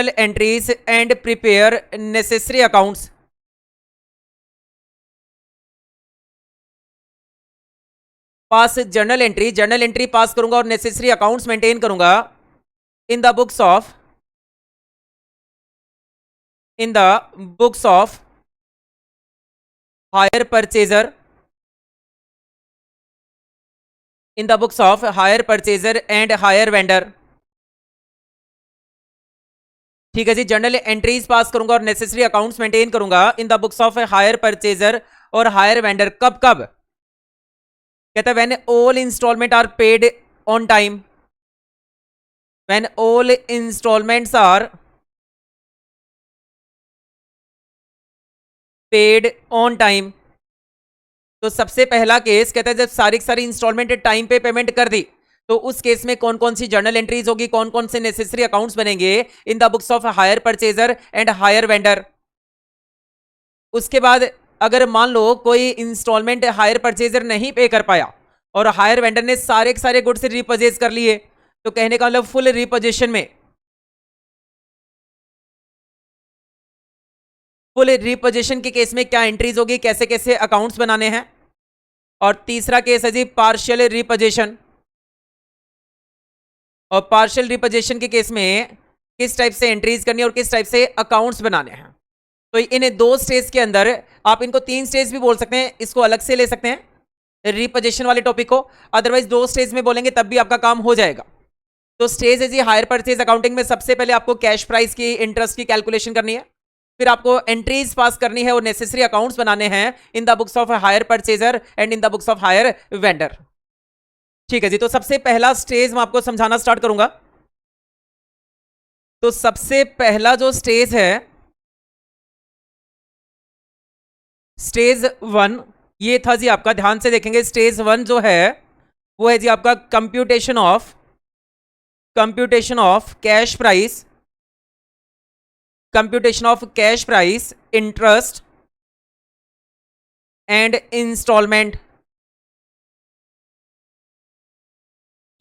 entries and prepare necessary accounts. Pass journal entry pass करूंगा और नेसेसरी अकाउंट्स मेंटेन करूंगा in the books of hire purchaser and hire vendor. ठीक है जी, जर्नल एंट्रीज पास करूंगा और नेसेसरी अकाउंट्स मेंटेन करूंगा in the books of hire purchaser और हायर वेंडर। कब कब कहता है, when all instalment are paid on time, when all instalments are paid on time. तो सबसे पहला केस कहता है जब सारी इंस्टॉलमेंट टाइम पे पेमेंट कर दी तो उस केस में कौन कौन सी जर्नल एंट्रीज होगी, कौन कौन से नेसेसरी अकाउंट्स बनेंगे in the books of hire purchaser and hire vendor. उसके बाद अगर मान लो कोई इंस्टॉलमेंट हायर परचेजर नहीं पे कर पाया और हायर वेंडर ने सारे के सारे गुड्स रिपर्चेज कर लिए, तो कहने का मतलब फुल रिपोजिशन के केस में क्या एंट्रीज होगी, कैसे कैसे अकाउंट्स बनाने हैं। और तीसरा केस है जी पार्शियल रिपोजिशन, और पार्शियल रिपोजिशन के केस में किस टाइप से एंट्रीज करनी है और किस टाइप से अकाउंट्स बनाने हैं। तो इन 2 स्टेज के अंदर आप इनको 3 स्टेज भी बोल सकते हैं, इसको अलग से ले सकते हैं रिपोजिशन वाले टॉपिक को, अदरवाइज 2 स्टेज में बोलेंगे तब भी आपका काम हो जाएगा। तो स्टेज है जी हायर परचेज अकाउंटिंग में सबसे पहले आपको कैश प्राइस की, इंटरेस्ट की कैलकुलेशन करनी है, फिर आपको एंट्रीज पास करनी है और नेसेसरी अकाउंट्स बनाने हैं in the books of hire purchaser and in the books of hire vendor. ठीक है जी, तो सबसे पहला स्टेज मैं आपको समझाना स्टार्ट करूंगा। तो सबसे पहला जो स्टेज है, स्टेज 1, ये था जी आपका, ध्यान से देखेंगे। स्टेज 1 जो है वो है जी आपका computation of cash price, interest and instalment.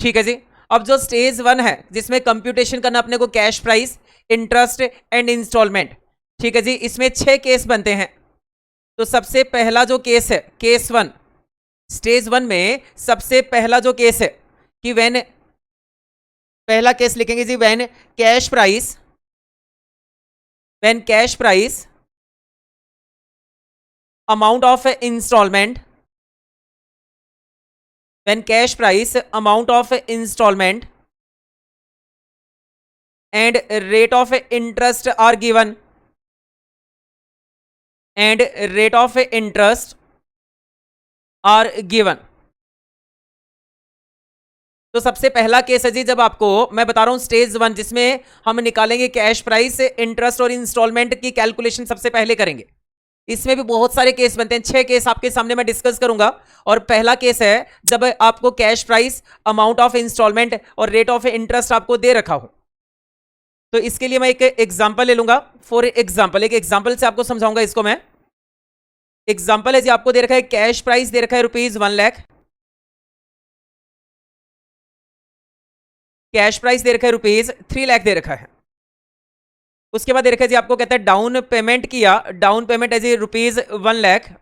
ठीक है जी, अब जो स्टेज 1 है जिसमें कंप्यूटेशन करना अपने को cash price, interest and instalment, ठीक है जी, इसमें 6 केस बनते हैं। तो सबसे पहला जो केस है, केस 1, स्टेज 1 में सबसे पहला जो केस है कि पहला केस लिखेंगे जी, when cash price amount of instalment, when cash price, amount of installment and rate of interest are given, तो सबसे पहला केस है जी, जब आपको मैं बता रहा हूं स्टेज 1 जिसमें हम निकालेंगे कैश प्राइस, इंटरेस्ट और इंस्टॉलमेंट की कैलकुलेशन सबसे पहले करेंगे। इसमें भी बहुत सारे केस बनते हैं, 6 केस आपके सामने मैं डिस्कस करूंगा। और पहला केस है जब आपको cash price, amount of instalment और रेट ऑफ इंटरेस्ट आपको दे रखा हो। तो इसके लिए मैं एक एग्जांपल ले लूंगा। फॉर एग्जांपल, एक एग्जांपल से आपको समझाऊंगा इसको मैं। एग्जांपल है जी, आपको दे रखा है कैश प्राइस दे रखा है ₹1,00,000, कैश प्राइस दे रखा है ₹3,00,000 दे रखा है। उसके बाद दे रखा है जी, आपको कहता है डाउन पेमेंट किया, डाउन पेमेंट है जी ₹1,00,000।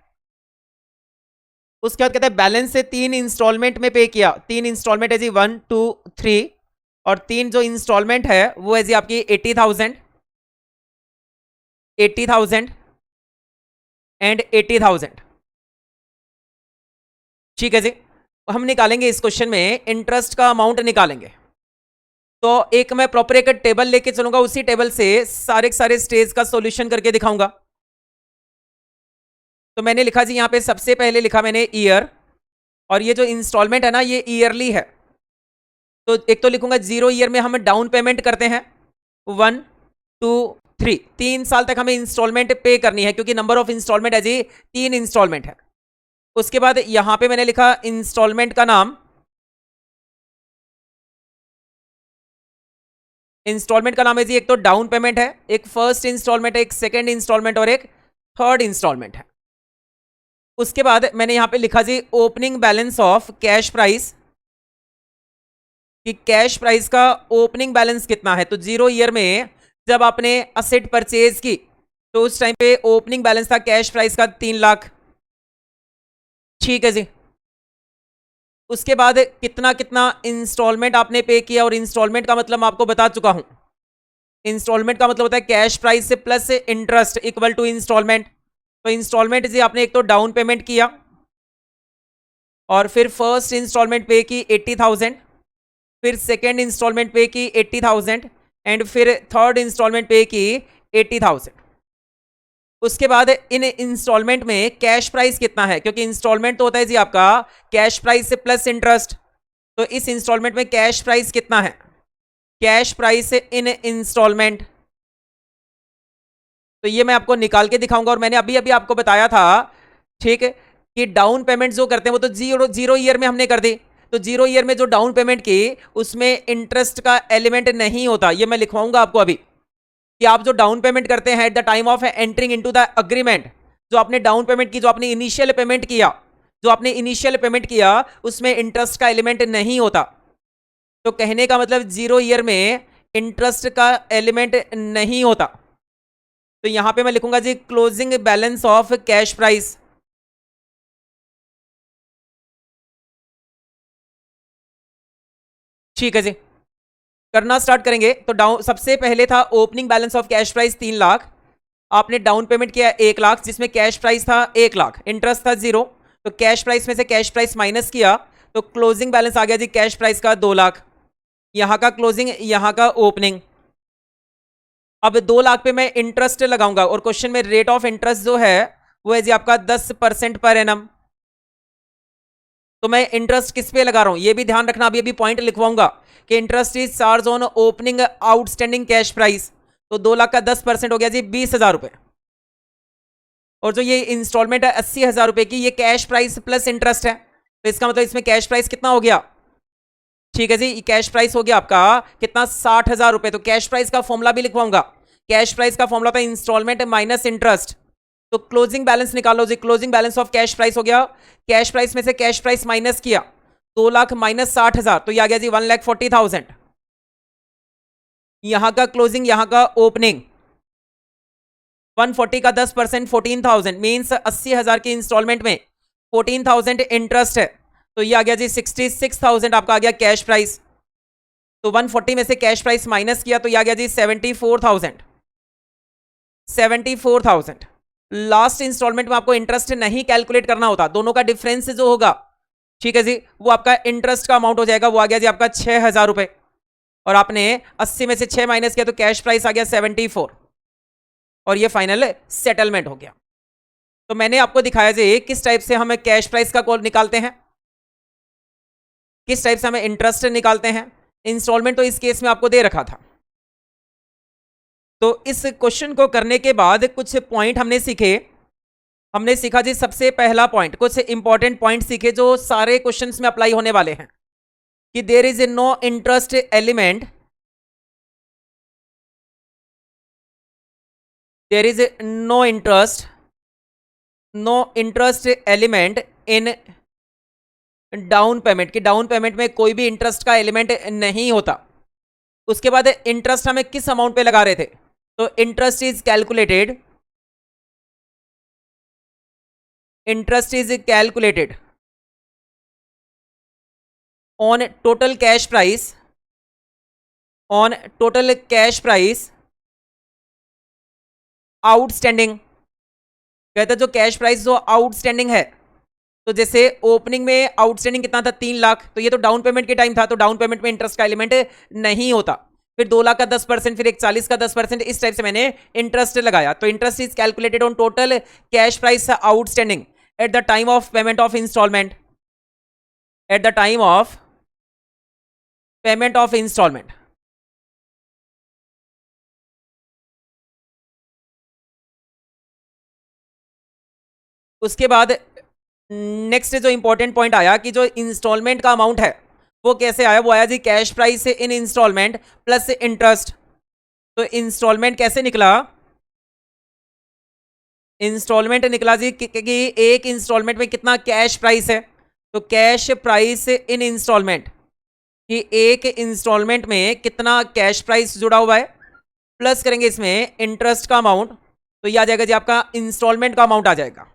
उसके बाद कहता है बैलेंस से 3 इंस्टॉलमेंट में पे किया, 3 इंस्टॉलमेंट है जी 1 2 3, और 3 जो इंस्टॉलमेंट है वो है जी आपकी 80,000 एंड 80,000। ठीक है जी। हम निकालेंगे इस क्वेश्चन में इंटरेस्ट का अमाउंट निकालेंगे। तो एक मैं प्रॉपर एक टेबल लेके चलूंगा, उसी टेबल से सारे सारे स्टेज का सॉल्यूशन करके दिखाऊंगा। तो मैंने लिखा जी, यहां पे सबसे पहले लिखा मैंने ईयर, और ये जो इंस्टॉलमेंट है ना ये ईयरली है। तो एक तो लिखूंगा 0 ईयर में हम डाउन पेमेंट करते हैं 1 2 3, 3 साल तक हमें इंस्टॉलमेंट पे करनी है, क्योंकि नंबर ऑफ इंस्टॉलमेंट है जी 3 इंस्टॉलमेंट है। उसके बाद यहां पे मैंने लिखा इंस्टॉलमेंट का नाम, इंस्टॉलमेंट का नाम है जी, एक तो डाउन पेमेंट है, एक फर्स्ट इंस्टॉलमेंट है, एक सेकेंड इंस्टॉलमेंट और एक थर्ड इंस्टॉलमेंट है। उसके बाद मैंने यहां पे लिखा जी opening balance of cash price, कि कैश प्राइस का ओपनिंग बैलेंस कितना है। तो 0 ईयर में जब आपने असेट परचेज की तो उस टाइम पे ओपनिंग बैलेंस था कैश प्राइस का 3 लाख। ठीक है जी। उसके बाद कितना कितना इंस्टॉलमेंट आपने पे किया, और इंस्टॉलमेंट का मतलब मैं आपको बता चुका हूं। इंस्टॉलमेंट का मतलब होता है कैश प्राइस से plus interest equal to instalment. तो इंस्टॉलमेंट जी आपने एक तो डाउन पेमेंट किया, और फिर फर्स्ट इंस्टॉलमेंट पे की 80,000, फिर सेकेंड इंस्टॉलमेंट पे की 80,000, एंड फिर थर्ड इंस्टॉलमेंट पे की 80,000। उसके बाद इन इंस्टॉलमेंट में कैश प्राइस कितना है, क्योंकि इंस्टॉलमेंट तो होता है जी आपका कैश प्राइस से प्लस इंटरेस्ट। तो इस इंस्टॉलमेंट में कैश प्राइस कितना है, कैश प्राइस इन इंस्टॉलमेंट। तो ये मैं आपको निकाल के दिखाऊंगा। और मैंने अभी अभी आपको बताया था, ठीक है, कि डाउन पेमेंट जो करते हैं वो तो जीरो ईयर में हमने कर दी। तो 0 ईयर में जो डाउन पेमेंट की उसमें इंटरेस्ट का एलिमेंट नहीं होता, ये मैं लिखवाऊंगा आपको अभी, कि आप जो डाउन पेमेंट करते हैं eight the time of entering into the agreement, जो आपने डाउन पेमेंट की, जो आपने इनिशियल पेमेंट किया, जो आपने इनिशियल पेमेंट किया उसमें इंटरेस्ट का एलिमेंट नहीं होता। तो कहने का मतलब 0 ईयर में इंटरेस्ट का एलिमेंट नहीं होता। तो यहां पे मैं लिखूंगा जी closing balance of cash price. ठीक है जी, करना स्टार्ट करेंगे। तो डाउन सबसे पहले था opening balance of cash price 3 lakh, आपने डाउन पेमेंट किया 1 लाख, जिसमें कैश प्राइस था 1 लाख, इंटरेस्ट था 0। तो कैश प्राइस में से कैश प्राइस माइनस किया तो क्लोजिंग बैलेंस आ गया जी कैश प्राइस का 2 लाख। यहां का क्लोजिंग, यहां का ओपनिंग। अब 2 लाख पे मैं इंटरेस्ट लगाऊंगा, और क्वेश्चन में रेट ऑफ इंटरेस्ट जो है वो है जी आपका 10% पर एनम। तो मैं इंटरेस्ट किस पे लगा रहा हूं ये भी ध्यान रखना, अभी अभी पॉइंट लिखवाऊंगा कि interest is charge on opening outstanding cash price. तो 2 लाख का 10% हो गया जी 20,000 रुपए, और जो ये इंस्टॉलमेंट है 80,000 रुपए की, ये कैश प्राइस प्लस इंटरेस्ट है। तो इसका मतलब इसमें कैश प्राइस कितना हो गया, ठीक है जी, कैश प्राइस हो गया आपका कितना 60,000 रुपए। तो कैश प्राइस का फॉर्मुला भी लिखवाऊंगा, कैश प्राइस का फॉर्मुला था इंस्टॉलमेंट माइनस इंटरेस्ट। तो क्लोजिंग बैलेंस निकालो जी, closing balance of cash price हो गया, कैश प्राइस में से कैश प्राइस माइनस किया 2 लाख माइनस 60,000, तो ये आ गया जी 1,40,000। यहां का क्लोजिंग, यहां का ओपनिंग, 140 का 10% 14,000 मीन्स 80,000 की इंस्टॉलमेंट में 14,000 इंटरेस्ट है। तो ये आ गया जी 66,000 आपका आ गया कैश प्राइस। तो 140 में से कैश प्राइस माइनस किया तो ये आ गया जी 74,000। 74,000 लास्ट इंस्टॉलमेंट में आपको इंटरेस्ट नहीं कैलकुलेट करना होता, दोनों का डिफरेंस जो होगा, ठीक है जी, वो आपका इंटरेस्ट का अमाउंट हो जाएगा, वो आ गया जी आपका 6,000 रुपए। और आपने 80 में से 6 माइनस किया तो कैश प्राइस आ गया 74, और ये फाइनल सेटलमेंट हो गया। तो मैंने आपको दिखाया जी किस टाइप से हम कैश प्राइस का कॉल निकालते हैं, किस टाइप से हमें इंटरेस्ट निकालते हैं। इंस्टॉलमेंट तो इस केस में आपको दे रखा था। तो इस क्वेश्चन को करने के बाद कुछ पॉइंट हमने सीखे। हमने सीखा जी सबसे पहला पॉइंट, कुछ इंपॉर्टेंट पॉइंट सीखे जो सारे क्वेश्चंस में अप्लाई होने वाले हैं, कि there is no interest element there is no interest element in down payment, कि डाउन पेमेंट में कोई भी इंटरेस्ट का एलिमेंट नहीं होता। उसके बाद इंटरेस्ट हमें किस अमाउंट पे लगा रहे थे, तो interest is calculated on total cash price outstanding. कहते हैं जो कैश प्राइस जो आउटस्टैंडिंग है, तो जैसे ओपनिंग में आउटस्टैंडिंग कितना था, 3 लाख, तो ये तो डाउन पेमेंट के टाइम था, तो डाउन पेमेंट में इंटरेस्ट का एलिमेंट नहीं होता। फिर 2 लाख का 10%, फिर एक 40 का 10%, इस टाइप से मैंने इंटरेस्ट लगाया। तो interest is calculated on total cash price outstanding at the time of payment of instalment, उसके बाद नेक्स्ट जो इंपॉर्टेंट पॉइंट आया कि जो इंस्टॉलमेंट का अमाउंट है वो कैसे आया, वो आया जी कैश प्राइस से इन इंस्टॉलमेंट प्लस इंटरेस्ट। तो इंस्टॉलमेंट कैसे निकला, इंस्टॉलमेंट निकला जी कि एक इंस्टॉलमेंट में कितना कैश प्राइस है, तो कैश प्राइस इन इंस्टॉलमेंट, कि एक इंस्टॉलमेंट में कितना कैश प्राइस जुड़ा हुआ है, प्लस करेंगे इसमें इंटरेस्ट का अमाउंट, तो ये आ जाएगा जी आपका इंस्टॉलमेंट का अमाउंट आ जाएगा।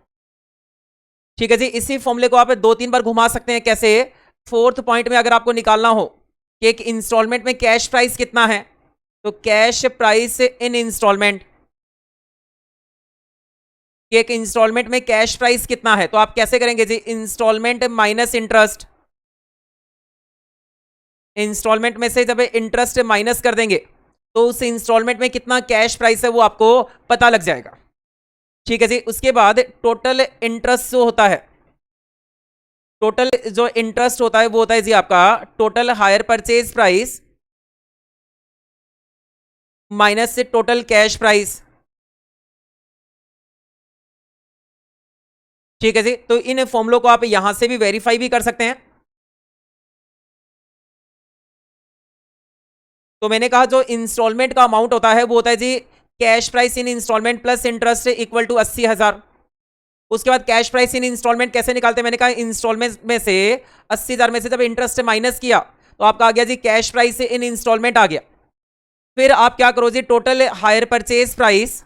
ठीक है जी, इसी फॉर्मूले को आप 2-3 बार घुमा सकते हैं। कैसे, फोर्थ पॉइंट में अगर आपको निकालना हो कि एक इंस्टॉलमेंट में कैश प्राइस कितना है, तो कैश प्राइस इन इंस्टॉलमेंट, एक इंस्टॉलमेंट में कैश प्राइस कितना है, तो आप कैसे करेंगे जी, इंस्टॉलमेंट माइनस इंटरेस्ट। इंस्टॉलमेंट में से जब इंटरेस्ट माइनस कर देंगे तो उस इंस्टॉलमेंट में कितना कैश प्राइस है वो आपको पता लग जाएगा। ठीक है जी, उसके बाद टोटल इंटरेस्ट जो होता है, टोटल जो इंटरेस्ट होता है वो होता है जी आपका total hire purchase price minus से टोटल कैश प्राइस। ठीक है जी, तो इन फॉर्मूलों को आप यहां से भी वेरीफाई भी कर सकते हैं। तो मैंने कहा जो इंस्टॉलमेंट का अमाउंट होता है वो होता है जी cash price in instalment plus interest equal to 80,000। उसके बाद कैश प्राइस इन इंस्टॉलमेंट कैसे निकालते हैं, मैंने कहा इंस्टॉलमेंट में से 80,000 में से जब इंटरेस्ट माइनस किया तो आपका आ गया जी कैश प्राइस इन इंस्टॉलमेंट आ गया। फिर आप क्या करो जी, टोटल हायर परचेज प्राइस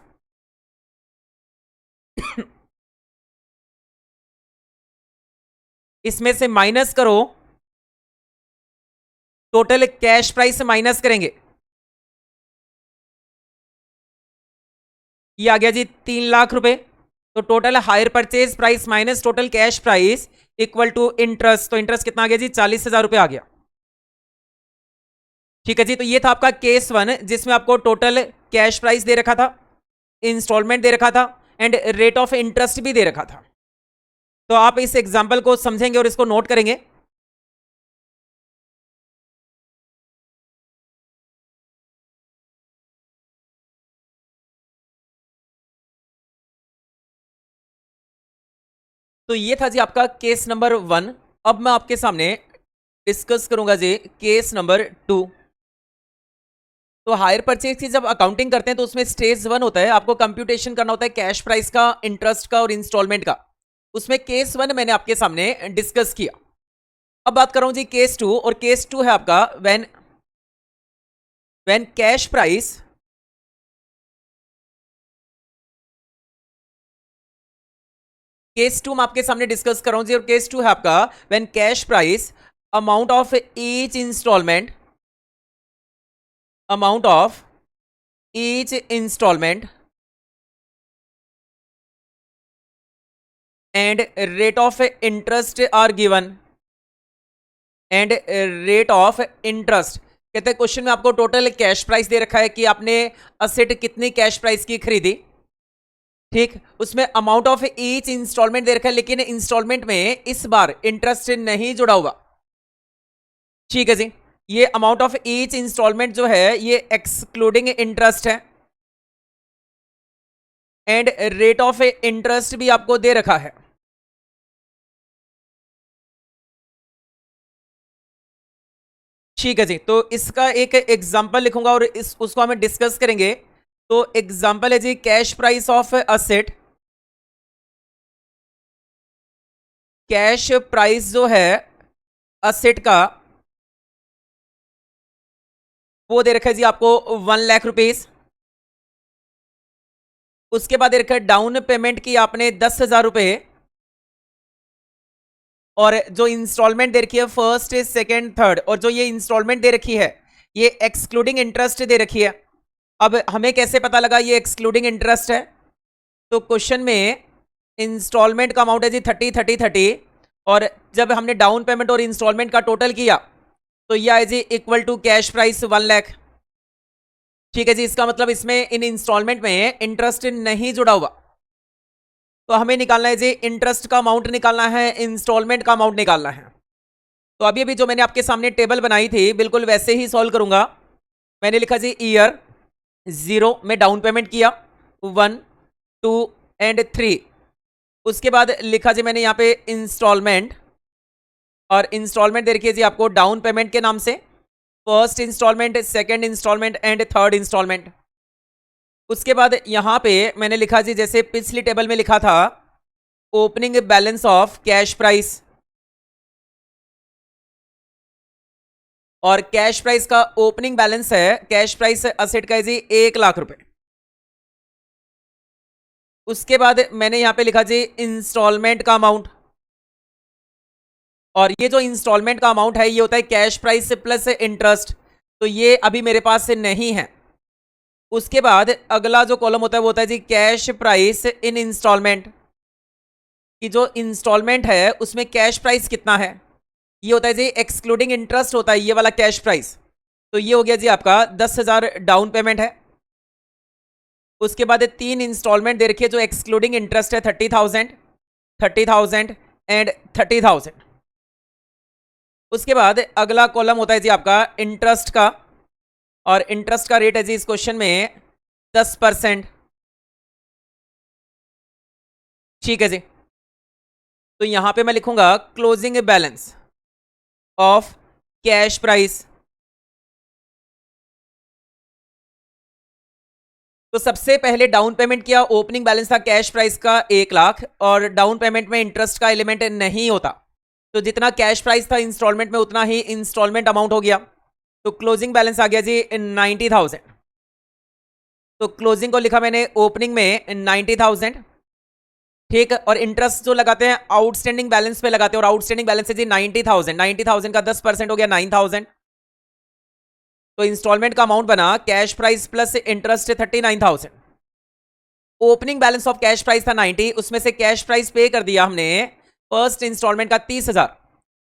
इसमें से माइनस करो, टोटल कैश प्राइस माइनस करेंगे, ये आ गया जी 3 लाख रुपए। तो total hire purchase price minus total cash price equal to interest, तो इंटरेस्ट कितना आ गया जी 40,000 रुपए आ गया। ठीक है जी, तो ये था आपका केस 1 जिसमें आपको टोटल कैश प्राइस दे रखा था, इंस्टॉलमेंट दे रखा था एंड रेट ऑफ इंटरेस्ट भी दे रखा था। तो आप इस एग्जांपल को समझेंगे और इसको नोट करेंगे। तो ये था जी आपका केस नंबर 1। अब मैं आपके सामने डिस्कस करूंगा जी केस नंबर 2। तो हायर परचेज की जब अकाउंटिंग करते हैं तो उसमें स्टेज 1 होता है, आपको कंप्यूटेशन करना होता है कैश प्राइस का, इंटरेस्ट का और इंस्टॉलमेंट का। उसमें केस 1 मैंने आपके सामने डिस्कस किया। अब बात कर रहा हूं जी केस 2, और केस 2 है आपका व्हेन कैश प्राइस केस 2 मैं आपके सामने डिस्कस कर रहा हूं जी, और केस 2 है आपका when cash price amount of each instalment and rate of interest are given and rate of interest. कहते हैं क्वेश्चन में आपको टोटल कैश प्राइस दे रखा है कि आपने असेट कितनी कैश प्राइस की खरीदी, ठीक, उसमें अमाउंट ऑफ ईच इंस्टॉलमेंट दे रखा है, लेकिन इंस्टॉलमेंट में इस बार इंटरेस्ट नहीं जुड़ा हुआ। ठीक है जी, ये अमाउंट ऑफ ईच इंस्टॉलमेंट जो है ये एक्सक्लूडिंग इंटरेस्ट है एंड रेट ऑफ इंटरेस्ट भी आपको दे रखा है। ठीक है जी, तो इसका एक एग्जांपल लिखूंगा और उसको हम डिस्कस करेंगे तो एग्जाम्पल है जी cash price of asset. Cash price जो है असेट का वो दे रखा है जी आपको 1,00,000 रुपीज। उसके बाद दे रखा है डाउन पेमेंट की आपने 10,000 रुपए, और जो इंस्टॉलमेंट दे रखी है फर्स्ट सेकंड थर्ड, और जो ये इंस्टॉलमेंट दे रखी है ये एक्सक्लूडिंग इंटरेस्ट दे रखी है। अब हमें कैसे पता लगा ये एक्सक्लूडिंग इंटरेस्ट है? तो क्वेश्चन में इंस्टॉलमेंट का अमाउंट है जी 30 30 30, और जब हमने डाउन पेमेंट और इंस्टॉलमेंट का टोटल किया तो यह है जी इक्वल टू कैश प्राइस 1,00,000। ठीक है जी, इसका मतलब इसमें इन इंस्टॉलमेंट में इंटरेस्ट नहीं जुड़ा हुआ, तो हमें निकालना है जी इंटरेस्ट का अमाउंट निकालना है, इंस्टॉलमेंट का अमाउंट निकालना है। तो अभी अभी जो मैंने आपके सामने टेबल बनाई थी बिल्कुल वैसे ही सॉल्व करूंगा। मैंने लिखा जी ईयर 0 में डाउन पेमेंट किया 1 2 एंड 3। उसके बाद लिखा जी मैंने यहाँ पे इंस्टॉलमेंट, और इंस्टॉलमेंट दे रखिए जी आपको डाउन पेमेंट के नाम से, first instalment, second instalment and third instalment. उसके बाद यहां पे मैंने लिखा जी जैसे पिछली टेबल में लिखा था opening balance of cash price, और कैश प्राइस का ओपनिंग बैलेंस है, कैश प्राइस असेट का है जी 1,00,000 रुपए। उसके बाद मैंने यहां पे लिखा जी इंस्टॉलमेंट का अमाउंट, और ये जो इंस्टॉलमेंट का अमाउंट है ये होता है कैश प्राइस प्लस इंटरेस्ट, तो ये अभी मेरे पास नहीं है। उसके बाद अगला जो कॉलम होता है वो होता है जी कैश प्राइस इन इंस्टॉलमेंट, कि जो इंस्टॉलमेंट है उसमें कैश प्राइस कितना है, ये होता है जी एक्सक्लूडिंग इंटरेस्ट होता है ये वाला कैश प्राइस। तो ये हो गया जी आपका 10,000 डाउन पेमेंट है। उसके बाद 3 इंस्टॉलमेंट दे रखी है जो एक्सक्लूडिंग इंटरेस्ट है 30,000 30,000 एंड 30,000। उसके बाद अगला कॉलम होता है जी आपका इंटरेस्ट का, और इंटरेस्ट का रेट है जी इस क्वेश्चन में 10%। ठीक है जी, तो यहां पे मैं लिखूंगा closing balance of cash price. तो सबसे पहले डाउन पेमेंट किया, ओपनिंग बैलेंस था कैश प्राइस का 1,00,000, और डाउन पेमेंट में इंटरेस्ट का एलिमेंट नहीं होता, तो जितना कैश प्राइस था इंस्टॉलमेंट में उतना ही इंस्टॉलमेंट अमाउंट हो गया। तो क्लोजिंग बैलेंस आ गया जी 90,000। तो क्लोजिंग को लिखा मैंने ओपनिंग में 90,000। ठीक, और इंटरेस्ट जो लगाते हैं आउटस्टैंडिंग बैलेंस पे लगाते हैं, और आउटस्टैंडिंग बैलेंस है जी 90,000। 90,000 का 10% हो गया 9,000। तो इंस्टॉलमेंट का अमाउंट बना cash price plus interest 39,000। Opening balance of cash price था 90, उसमें से कैश प्राइस पे कर दिया हमने फर्स्ट इंस्टॉलमेंट का 30,000,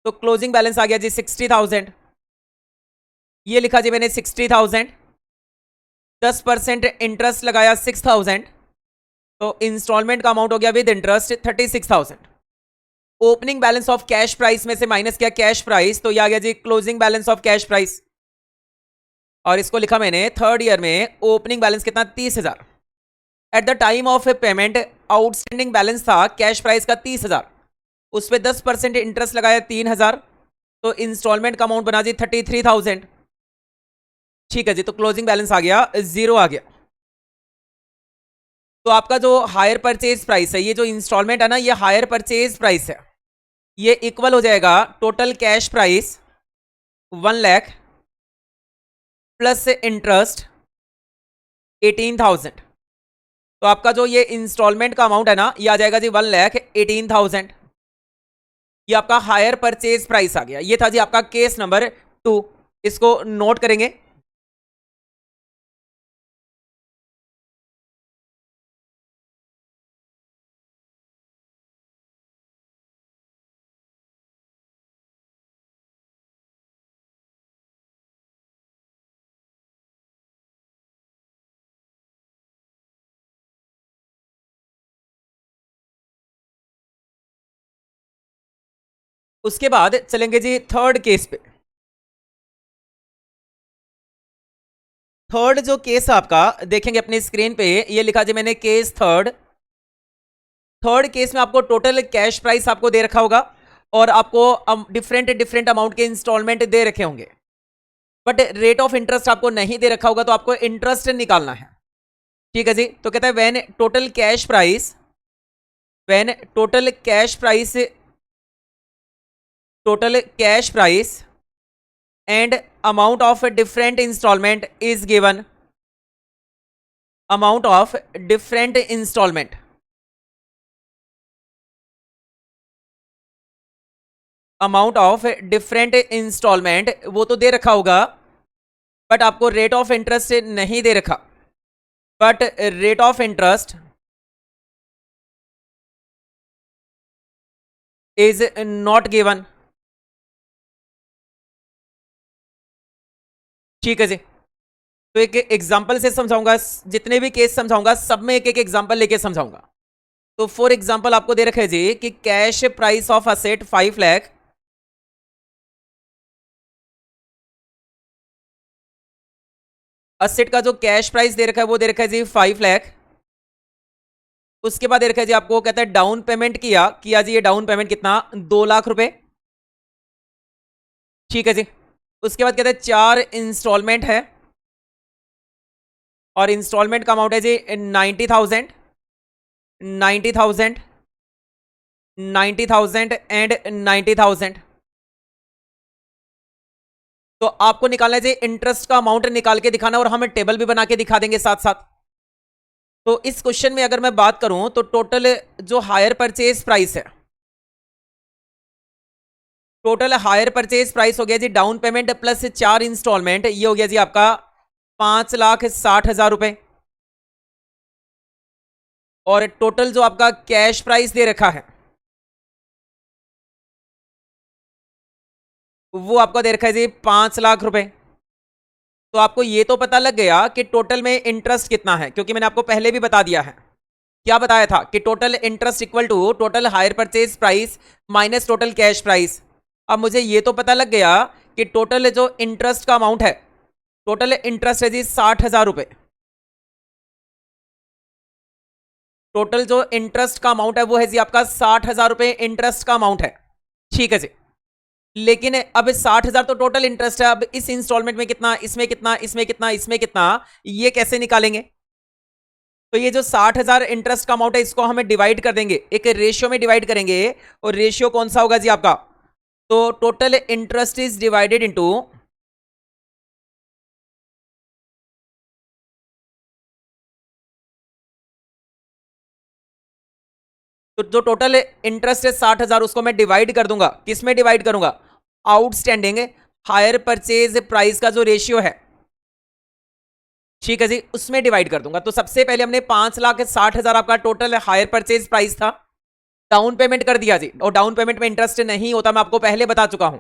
तो क्लोजिंग बैलेंस आ गया जी 60,000। ये लिखा जी मैंने 60,000, 10% इंटरेस्ट लगाया 6,000, तो इंस्टॉलमेंट का अमाउंट हो गया with interest 36,000। Opening balance of cash price में से माइनस किया कैश प्राइस, तो ये आ गया जी closing balance of cash price, और इसको लिखा मैंने थर्ड ईयर में ओपनिंग बैलेंस कितना 30,000। At the time of payment outstanding balance था कैश प्राइस का 30,000, उस पर 10% इंटरेस्ट लगाया 3,000, तो इंस्टॉलमेंट का अमाउंट बना जी 33,000। ठीक है जी, तो क्लोजिंग बैलेंस आ गया 0 आ गया। तो आपका जो हायर परचेज प्राइस है, ये जो इंस्टॉलमेंट है ना, ये हायर परचेज प्राइस है, ये इक्वल हो जाएगा total cash price 1,00,000 plus interest 18,000। तो आपका जो ये इंस्टॉलमेंट का अमाउंट है ना, ये आ जाएगा जी 1,18,000। ये आपका हायर परचेज प्राइस आ गया। ये था जी आपका केस नंबर 2, इसको नोट करेंगे। उसके बाद चलेंगे जी थर्ड केस पे। थर्ड जो केस आपका देखेंगे अपनी स्क्रीन पे, ये लिखा जी मैंने केस थर्ड। थर्ड केस में आपको टोटल कैश प्राइस आपको दे रखा होगा, और आपको डिफरेंट डिफरेंट अमाउंट के इंस्टॉलमेंट दे रखे होंगे, बट रेट ऑफ इंटरेस्ट आपको नहीं दे रखा होगा, तो आपको इंटरेस्ट निकालना है। ठीक है जी। तो कहता है when total cash price, when total cash price, total cash price and amount of different instalment is given, amount of different instalment, amount of different instalment वो तो दे रखा होगा, बट आपको रेट ऑफ इंटरेस्ट नहीं दे रखा, but rate of interest is not given. ठीक है जी। तो एक एग्जांपल से समझाऊंगा, जितने भी केस समझाऊंगा सब में एक एक एग्जांपल लेके समझाऊंगा। तो फॉर एग्जांपल आपको दे रखे है जी कि cash price of asset 5 lakh, asset का जो कैश प्राइस दे रखा है वो दे रखा है जी 5 लाख। उसके बाद दे रखा है जी आपको, कहता है डाउन पेमेंट किया जी, ये डाउन पेमेंट कितना, 2 लाख रुपए। ठीक है जी। उसके बाद कहते हैं 4 इंस्टॉलमेंट है और इंस्टॉलमेंट का अमाउंट है जी 90,000, 90,000, 90,000 एंड 90,000। तो आपको निकालना है जी इंटरेस्ट का अमाउंट निकाल के दिखाना, और हम टेबल भी बना के दिखा देंगे साथ साथ। तो इस क्वेश्चन में अगर मैं बात करूं तो टोटल जो हायर परचेज प्राइस है, टोटल हायर परचेज प्राइस हो गया जी डाउन पेमेंट प्लस 4 इंस्टॉलमेंट, ये हो गया जी आपका 5,60,000 रुपए। और टोटल जो आपका कैश प्राइस दे रखा है वो आपका दे रखा है जी 5 लाख रुपए। तो आपको ये तो पता लग गया कि टोटल में इंटरेस्ट कितना है, क्योंकि मैंने आपको पहले भी बता दिया है। क्या बताया था कि total interest equal to total hire purchase price minus total cash price. अब मुझे ये तो पता लग गया कि टोटल जो इंटरेस्ट का अमाउंट है, टोटल इंटरेस्ट है जी 60,000 रुपए। टोटल जो इंटरेस्ट का अमाउंट है वो है जी आपका 60,000 रुपए इंटरेस्ट का अमाउंट है। ठीक है जी। लेकिन अब 60,000 तो टोटल इंटरेस्ट है, अब इस इंस्टॉलमेंट में कितना, इसमें कितना, इसमें कितना, इसमें कितना, ये कैसे निकालेंगे? तो ये जो 60,000 इंटरेस्ट का अमाउंट है इसको हमें डिवाइड कर देंगे, एक रेशियो में डिवाइड करेंगे। और रेशियो कौन सा होगा जी आपका, तो total interest is divided into, तो जो टोटल इंटरेस्ट है 60,000 उसको मैं डिवाइड कर दूंगा, किस में डिवाइड करूंगा, आउटस्टैंडिंग हायर परचेज प्राइस का जो रेशियो है, ठीक है जी, उसमें डिवाइड कर दूंगा। तो सबसे पहले हमने 5,60,000 आपका टोटल हायर परचेज प्राइस था, डाउन पेमेंट कर दिया जी, और डाउन पेमेंट में इंटरेस्ट नहीं होता, मैं आपको पहले बता चुका हूं।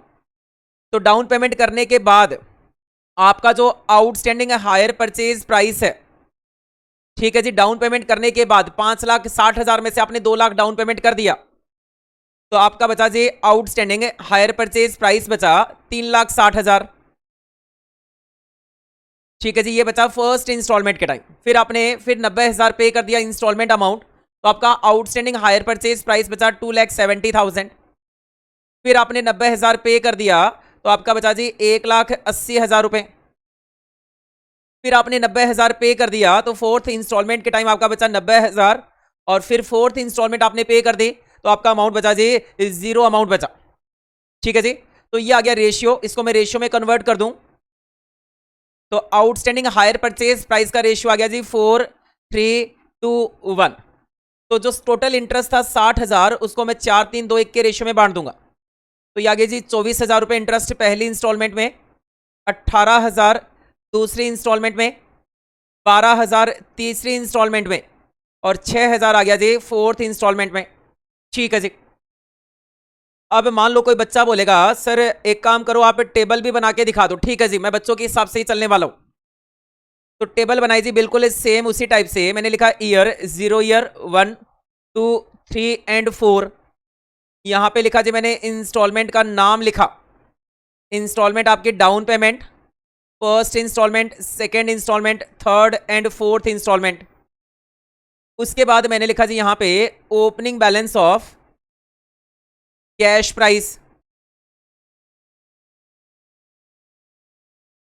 तो डाउन पेमेंट करने के बाद आपका जो आउटस्टैंडिंग हायर परचेज प्राइस है, ठीक है जी, डाउन पेमेंट करने के बाद 5,60,000 में से आपने 2 लाख डाउन पेमेंट कर दिया, तो आपका बचा जी आउटस्टैंडिंग हायर परचेज प्राइस बचा 3,60,000। ठीक है जी, ये बचा फर्स्ट इंस्टॉलमेंट के टाइम। फिर आपने 90,000 पे कर दिया इंस्टॉलमेंट अमाउंट, तो आपका आउटस्टैंडिंग हायर परचेज प्राइस बचा 2,70,000। फिर आपने 90,000 पे कर दिया तो आपका बचा जी 1,80,000 रुपए। फिर आपने 90,000 पे कर दिया तो फोर्थ इंस्टॉलमेंट के टाइम आपका बचा 90,000, और फिर फोर्थ इंस्टॉलमेंट आपने पे कर दी तो आपका अमाउंट बचा जी 0 अमाउंट बचा। ठीक है जी। तो ये आ गया रेशियो, इसको मैं रेशियो में कन्वर्ट कर दूं तो आउटस्टैंडिंग हायर परचेज प्राइस का रेशियो आ गया जी 4:3:1। तो जो टोटल इंटरेस्ट था 60,000 उसको मैं 4:3:2:1 के रेशियो में बांट दूंगा। तो ये आ गया जी 24,000 रुपए इंटरेस्ट पहली इंस्टॉलमेंट में, 18,000 दूसरी इंस्टॉलमेंट में, 12,000 तीसरी इंस्टॉलमेंट में, और 6,000 आ गया जी फोर्थ इंस्टॉलमेंट में। ठीक है जी। अब मान लो कोई बच्चा बोलेगा सर एक काम करो आप टेबल भी बना के दिखा दो। ठीक है जी, मैं बच्चों के हिसाब से ही चलने वाला हूं। तो टेबल बनाई जी बिल्कुल सेम उसी टाइप से, मैंने लिखा ईयर 0 ईयर 1 2 3 एंड 4। यहां पे लिखा जी मैंने इंस्टॉलमेंट का नाम लिखा, इंस्टॉलमेंट आपकी down payment, first instalment, second instalment, third and fourth instalment. उसके बाद मैंने लिखा जी यहां पे opening balance of cash price.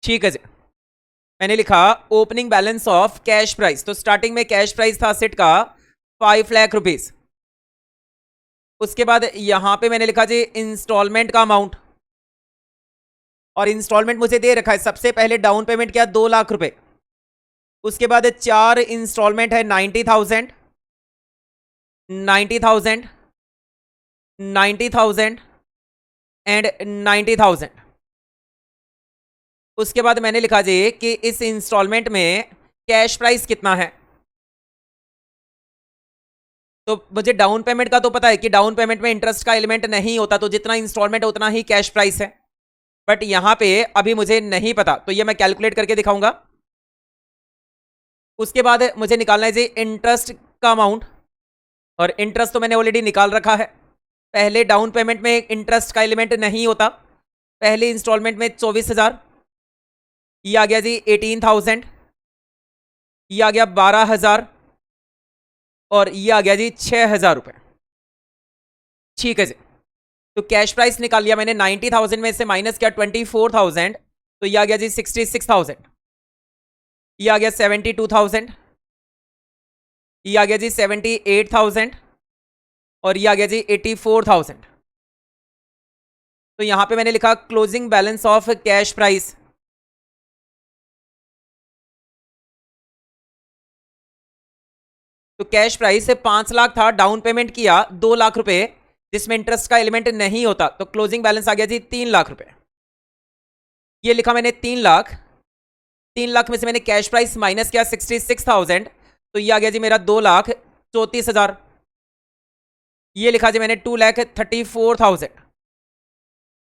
ठीक है जी, मैंने लिखा opening balance of cash price, तो स्टार्टिंग में कैश प्राइस था सेट का 5 लाख रुपीज। उसके बाद यहां पे मैंने लिखा जी इंस्टॉलमेंट का अमाउंट, और इंस्टॉलमेंट मुझे दे रखा है सबसे पहले डाउन पेमेंट क्या 2 लाख रुपए, उसके बाद 4 इंस्टॉलमेंट है 90,000 90,000 90,000 एंड 90,000। उसके बाद मैंने लिखा जी कि इस इंस्टॉलमेंट में कैश प्राइस कितना है। तो मुझे डाउन पेमेंट का तो पता है कि डाउन पेमेंट में इंटरेस्ट का एलिमेंट नहीं होता, तो जितना इंस्टॉलमेंट है उतना ही कैश प्राइस है। बट यहां पे अभी मुझे नहीं पता, तो ये मैं कैलकुलेट करके दिखाऊंगा। उसके बाद मुझे निकालना है जी इंटरेस्ट का अमाउंट, और इंटरेस्ट तो मैंने ऑलरेडी निकाल रखा है। पहले डाउन पेमेंट में इंटरेस्ट का एलिमेंट नहीं होता, पहले इंस्टॉलमेंट में 24,000, ये आ गया जी 18,000, ये आ गया 12,000, और ये आ गया जी 6,000 रुपए। ठीक है जी, तो कैश प्राइस निकाल लिया मैंने, 90,000 में से माइनस किया 24,000, तो ये आ गया जी 66,000, ये आ गया 72,000, ये आ गया जी 78,000, और ये आ गया जी 84,000। तो यहां पे मैंने लिखा closing balance of cash price. तो कैश प्राइस 5 लाख था, डाउन पेमेंट किया 2 लाख रुपए जिसमें इंटरेस्ट का एलिमेंट नहीं होता, तो क्लोजिंग बैलेंस आ गया जी 3 लाख रुपए। ये लिखा मैंने 3 लाख, 3 लाख में से मैंने कैश प्राइस माइनस किया 66,000, तो ये आ गया जी मेरा 2,34,000। ये लिखा जी मैंने 2,34,000,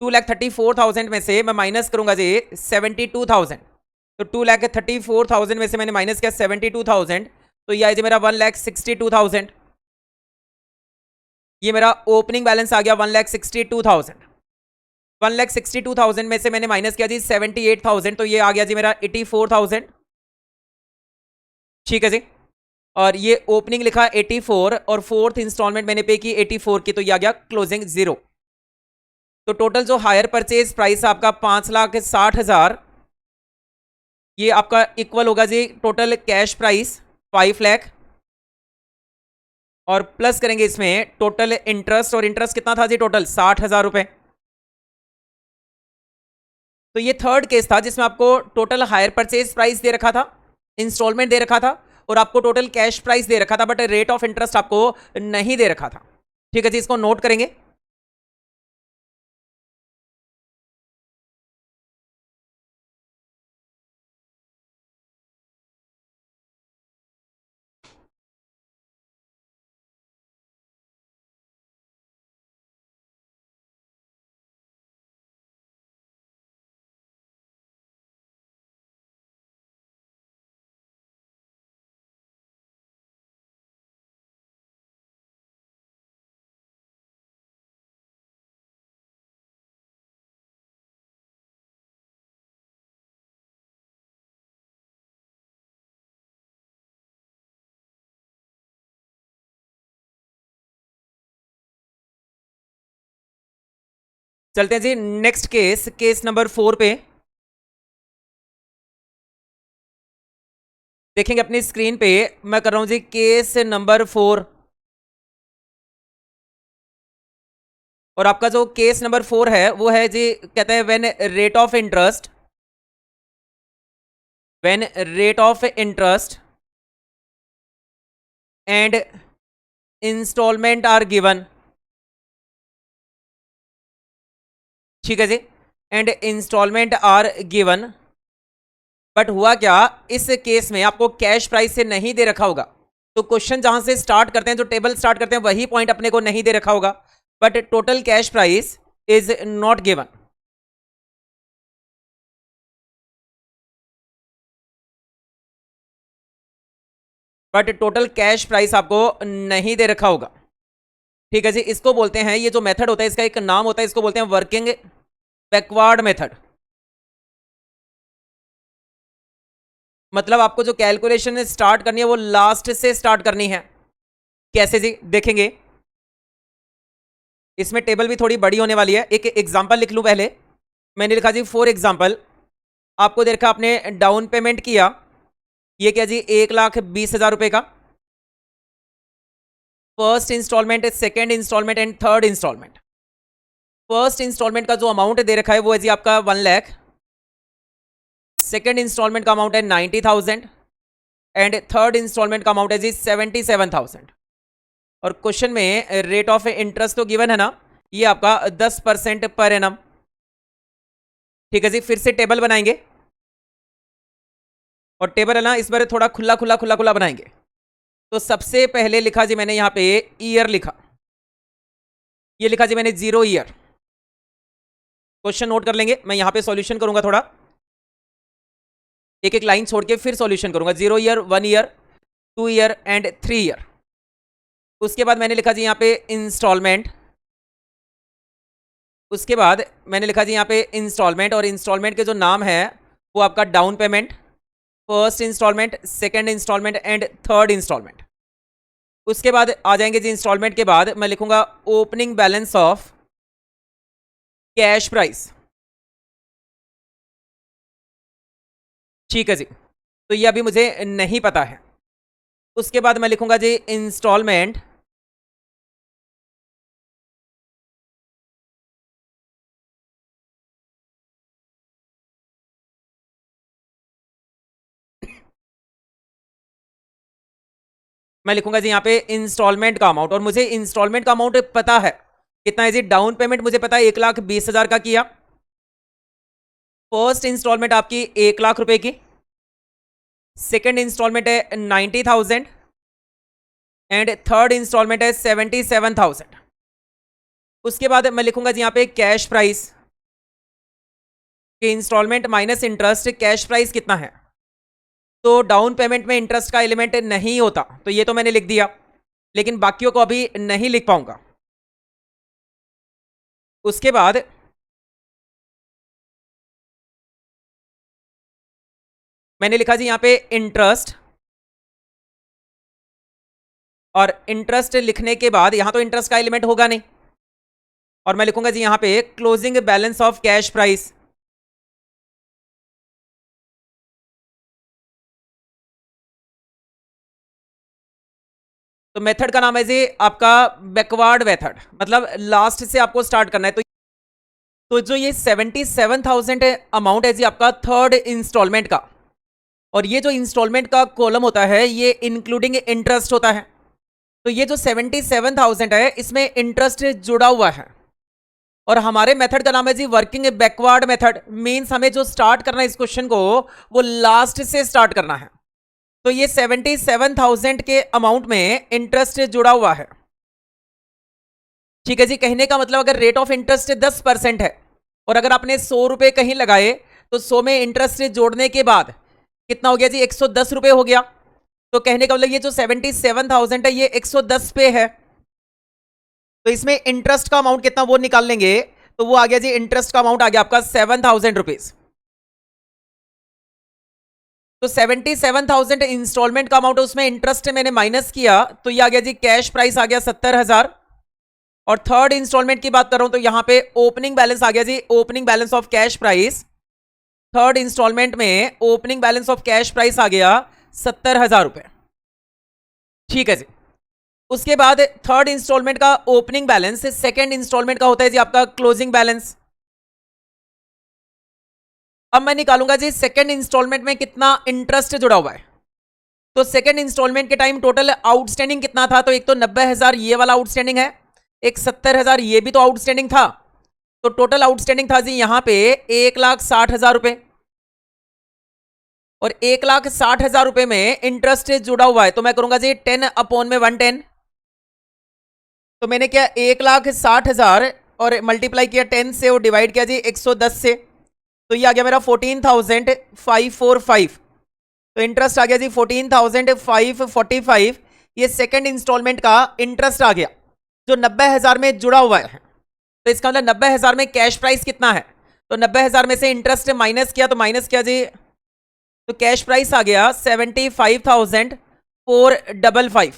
2,34,000 में से मैं माइनस करूंगा जी 72,000, तो 2,34,000 में से मैंने माइनस किया 72,000, तो ये आया जी मेरा 1,62,000। ये मेरा ओपनिंग बैलेंस आ गया 1,62,000। 1,62,000 में से मैंने माइनस किया जी 78,000, तो ये आ गया जी मेरा 84,000। ठीक है जी, और ये ओपनिंग लिखा 84, और फोर्थ इंस्टॉलमेंट मैंने पे की 84 की, तो ये आ गया क्लोजिंग 0। तो टोटल जो हायर परचेज प्राइस आपका 5,60,000, ये आपका इक्वल होगा जी टोटल कैश प्राइस 5 लाख, और प्लस करेंगे इसमें टोटल इंटरेस्ट, और इंटरेस्ट कितना था जी टोटल 60,000 रुपए। तो ये थर्ड केस था जिसमें आपको टोटल हायर परचेज प्राइस दे रखा था, इंस्टॉलमेंट दे रखा था, और आपको टोटल कैश प्राइस दे रखा था, बट रेट ऑफ इंटरेस्ट आपको नहीं दे रखा था। ठीक है जी, इसको नोट करेंगे। चलते हैं जी नेक्स्ट केस, केस नंबर 4 पे। देखेंगे अपनी स्क्रीन पे, मैं कर रहा हूं जी केस नंबर 4, और आपका जो केस नंबर 4 है वो है जी, कहते हैं when rate of interest, when rate of interest and instalment are given. ठीक है जी, and instalment are given, but हुआ क्या, इस केस में आपको कैश प्राइस से नहीं दे रखा होगा। तो क्वेश्चन जहां से स्टार्ट करते हैं, जो टेबल स्टार्ट करते हैं, वही पॉइंट अपने को नहीं दे रखा होगा, but total cash price is not given. But total cash price आपको नहीं दे रखा होगा। ठीक है जी, इसको बोलते हैं, ये जो मेथड होता है इसका एक नाम होता है, इसको बोलते हैं वर्किंग बैकवर्ड मेथड। मतलब आपको जो कैलकुलेशन स्टार्ट करनी है वो लास्ट से स्टार्ट करनी है। कैसे जी, देखेंगे। इसमें टेबल भी थोड़ी बड़ी होने वाली है, एक एग्जांपल लिख लूं पहले। मैंने लिखा जी फॉर एग्जांपल आपको देखा आपने डाउन पेमेंट किया, ये क्या जी 1,20,000 रुपए का, first instalment, second instalment and third instalment. First instalment का जो अमाउंट दे रखा है वो है जी आपका 1 लाख, सेकेंड इंस्टॉलमेंट का अमाउंट है 90,000 एंड थर्ड इंस्टॉलमेंट का अमाउंट है जी 77,000। और क्वेश्चन में रेट ऑफ इंटरेस्ट तो गिवन है ना, ये आपका 10% पर एनम। ठीक है जी, फिर से टेबल बनाएंगे और टेबल है ना इस बार थोड़ा खुला खुला खुला खुला बनाएंगे। तो सबसे पहले लिखा जी मैंने यहाँ पे ईयर लिखा, ये लिखा जी मैंने 0 ईयर। क्वेश्चन नोट कर लेंगे, मैं यहाँ पे सॉल्यूशन करूंगा, थोड़ा एक एक लाइन छोड़ के फिर सॉल्यूशन करूंगा। 0 year, 1 year, 2 year and 3 year. उसके बाद मैंने लिखा जी यहाँ पे इंस्टॉलमेंट, उसके बाद मैंने लिखा जी यहाँ पे इंस्टॉलमेंट, और इंस्टॉलमेंट के जो नाम है वो आपका down payment, first instalment, second instalment and third instalment. उसके बाद आ जाएंगे जी इंस्टॉलमेंट के बाद मैं लिखूंगा opening balance of cash price. ठीक है जी, तो ये अभी मुझे नहीं पता है। उसके बाद मैं लिखूंगा जी इंस्टॉलमेंट, मैं लिखूंगा जी यहाँ पे इंस्टॉलमेंट का अमाउंट, और मुझे इंस्टॉलमेंट का अमाउंट पता है कितना है जी। डाउन पेमेंट मुझे पता है 1,20,000 का किया, फर्स्ट इंस्टॉलमेंट आपकी 1 लाख रुपए की, सेकेंड इंस्टॉलमेंट है 90,000 एंड थर्ड इंस्टॉलमेंट है 77,000। उसके बाद मैं लिखूंगा जी यहाँ पे कैश प्राइस के instalment minus interest, cash price कितना है। तो डाउन पेमेंट में इंटरेस्ट का एलिमेंट नहीं होता, तो ये तो मैंने लिख दिया, लेकिन बाकियों को अभी नहीं लिख पाऊंगा। उसके बाद मैंने लिखा जी यहाँ पे इंटरेस्ट, और इंटरेस्ट लिखने के बाद यहां तो इंटरेस्ट का एलिमेंट होगा नहीं, और मैं लिखूंगा जी यहाँ पे closing balance of cash price. तो मेथड का नाम है जी आपका बैकवर्ड मेथड, मतलब लास्ट से आपको स्टार्ट करना है। तो जो ये 77,000 अमाउंट है जी आपका थर्ड इंस्टॉलमेंट का, और ये जो इंस्टॉलमेंट का कॉलम होता है ये इंक्लूडिंग इंटरेस्ट होता है। तो ये जो 77,000 है इसमें इंटरेस्ट जुड़ा हुआ है, और हमारे मेथड का नाम है जी वर्किंग बैकवर्ड मेथड। मींस हमें जो स्टार्ट करना है इस क्वेश्चन को वो लास्ट से स्टार्ट करना है। तो ये 77,000 के अमाउंट में इंटरेस्ट जुड़ा हुआ है। ठीक है जी, कहने का मतलब अगर रेट ऑफ इंटरेस्ट 10% है और अगर आपने 100 रुपए कहीं लगाए तो 100 में इंटरेस्ट जोड़ने के बाद कितना हो गया जी 110 रुपए हो गया। तो कहने का मतलब ये जो 77,000 है ये 110 पे है, तो इसमें इंटरेस्ट का अमाउंट कितना वो निकाल लेंगे, तो वो आ गया जी इंटरेस्ट का अमाउंट आ गया आपका 7,000 रुपीज। तो 77,000 इंस्टॉलमेंट का अमाउंट उसमें इंटरेस्ट मैंने माइनस किया, तो ये आ गया जी कैश प्राइस आ गया 70,000। और थर्ड इंस्टॉलमेंट की बात कर रहा हूं तो यहां पे ओपनिंग बैलेंस आ गया जी, opening balance of cash price. Third instalment में opening balance of cash price आ गया 70,000 रुपए। ठीक है जी, उसके बाद थर्ड इंस्टॉलमेंट का ओपनिंग बैलेंस सेकेंड इंस्टॉलमेंट का होता है जी आपका क्लोजिंग बैलेंस। अब मैं निकालूंगा जी सेकेंड इंस्टॉलमेंट में कितना इंटरेस्ट जुड़ा हुआ है। तो सेकेंड इंस्टॉलमेंट के टाइम टोटल आउटस्टैंडिंग कितना था, तो एक तो 90,000 ये वाला आउटस्टैंडिंग है, एक 70,000 ये भी तो आउटस्टैंडिंग था। तो टोटल आउटस्टैंडिंग था जी यहां पे 1,60,000 रुपए, और 1,60,000 रुपए में इंटरेस्ट जुड़ा हुआ है। तो मैं करूंगा जी 10/110। तो मैंने क्या 1,60,000 और मल्टीप्लाई किया 10 से और डिवाइड किया जी 110 से, तो ये आ गया मेरा 14,545। तो इंटरेस्ट आ गया जी 14,545। ये सेकंड इंस्टॉलमेंट का इंटरेस्ट आ गया जो 90,000 में जुड़ा हुआ है। तो इसका मतलब 90,000 में कैश प्राइस कितना है, तो 90,000 में से इंटरेस्ट माइनस किया, तो माइनस किया जी, तो कैश प्राइस आ गया 75,455।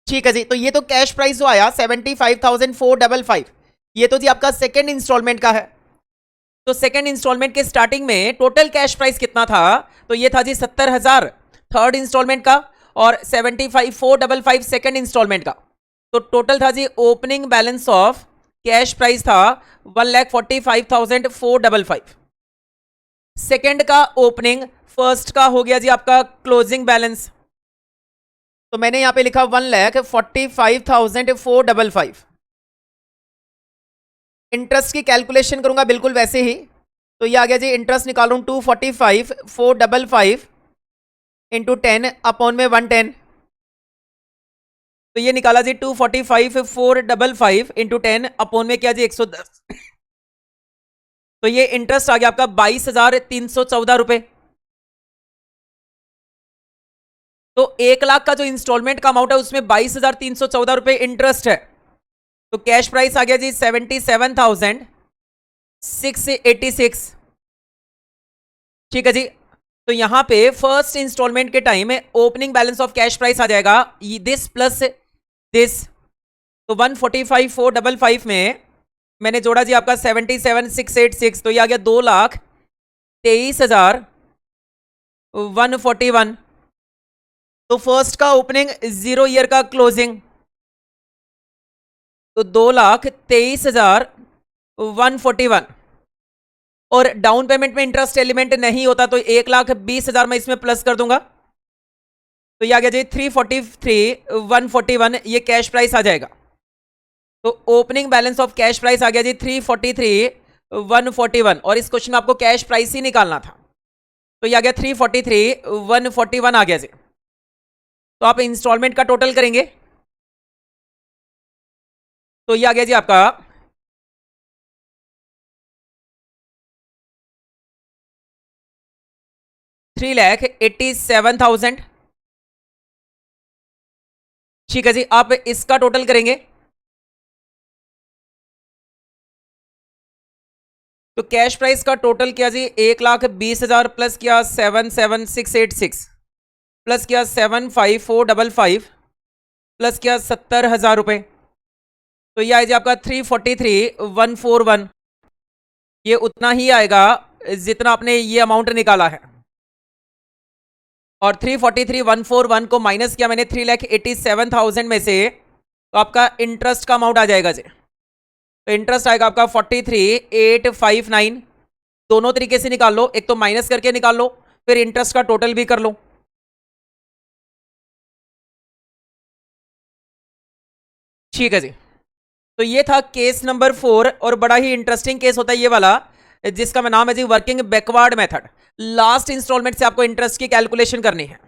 ठीक है जी, तो ये तो कैश प्राइस जो आया 75,455, ये तो जी आपका सेकेंड इंस्टॉलमेंट का है। तो सेकंड इंस्टॉलमेंट के स्टार्टिंग में टोटल कैश प्राइस कितना था, तो ये था जी 70,000 थर्ड इंस्टॉलमेंट का और 75,455 सेकंड इंस्टॉलमेंट का। तो टोटल था जी opening balance of cash price था 1,45,455। सेकंड का ओपनिंग, फर्स्ट का हो गया जी आपका क्लोजिंग बैलेंस। तो मैंने यहां पे लिखा 1,45,455। इंटरेस्ट की कैलकुलेशन करूंगा बिल्कुल वैसे ही, तो ये आ गया जी इंटरेस्ट निकाल रहा हूं 245,455 इंटू 10 अपॉन में 110। तो ये निकाला जी 245,455 इंटू 10 अपॉन में क्या जी 110। तो ये इंटरेस्ट आ गया आपका 22,314 रुपए। तो 1,00,000 का जो इंस्टॉलमेंट का अमाउंट है उसमें 22,314 रुपए इंटरेस्ट है। तो कैश प्राइस आ गया जी 77,686। ठीक है जी। तो यहां पे फर्स्ट इंस्टॉलमेंट के टाइम में opening balance of cash price आ जाएगा दिस प्लस दिस। तो 145,455 में मैंने जोड़ा जी आपका 77,686, तो ये आ गया 2,23,141। तो फर्स्ट का ओपनिंग, 0 ईयर का क्लोजिंग, तो 2,23,141। और डाउन पेमेंट में इंटरेस्ट एलिमेंट नहीं होता तो 1,20,000 मैं इसमें प्लस कर दूंगा। तो ये आ गया जी 343,141, ये कैश प्राइस आ जाएगा। तो opening balance of cash price आ गया जी 343,141 और इस क्वेश्चन में आपको कैश प्राइस ही निकालना था। तो ये आ गया 343,141 आ गया जी। तो आप इंस्टॉलमेंट का टोटल करेंगे तो ये आ गया जी आपका 3,87,000। ठीक है जी, आप इसका टोटल करेंगे तो कैश प्राइस का टोटल किया जी 1,20,000 प्लस किया 77,686 प्लस किया 75,455 प्लस किया 70,000 रुपए। तो ये आया जी आपका 343,141। ये उतना ही आएगा जितना आपने ये अमाउंट निकाला है। और 343,141 को माइनस किया मैंने 3,87,000 में से, तो आपका इंटरेस्ट का अमाउंट आ जाएगा जी। तो इंटरेस्ट आएगा आपका 43,859। दोनों तरीके से निकाल लो, एक तो माइनस करके निकाल लो, फिर इंटरेस्ट का टोटल भी कर लो। ठीक है जी। तो ये था केस नंबर 4 और बड़ा ही इंटरेस्टिंग केस होता है ये वाला, जिसका मैं नाम है जी working backward method. Last instalment से आपको इंटरेस्ट की कैलकुलेशन करनी है।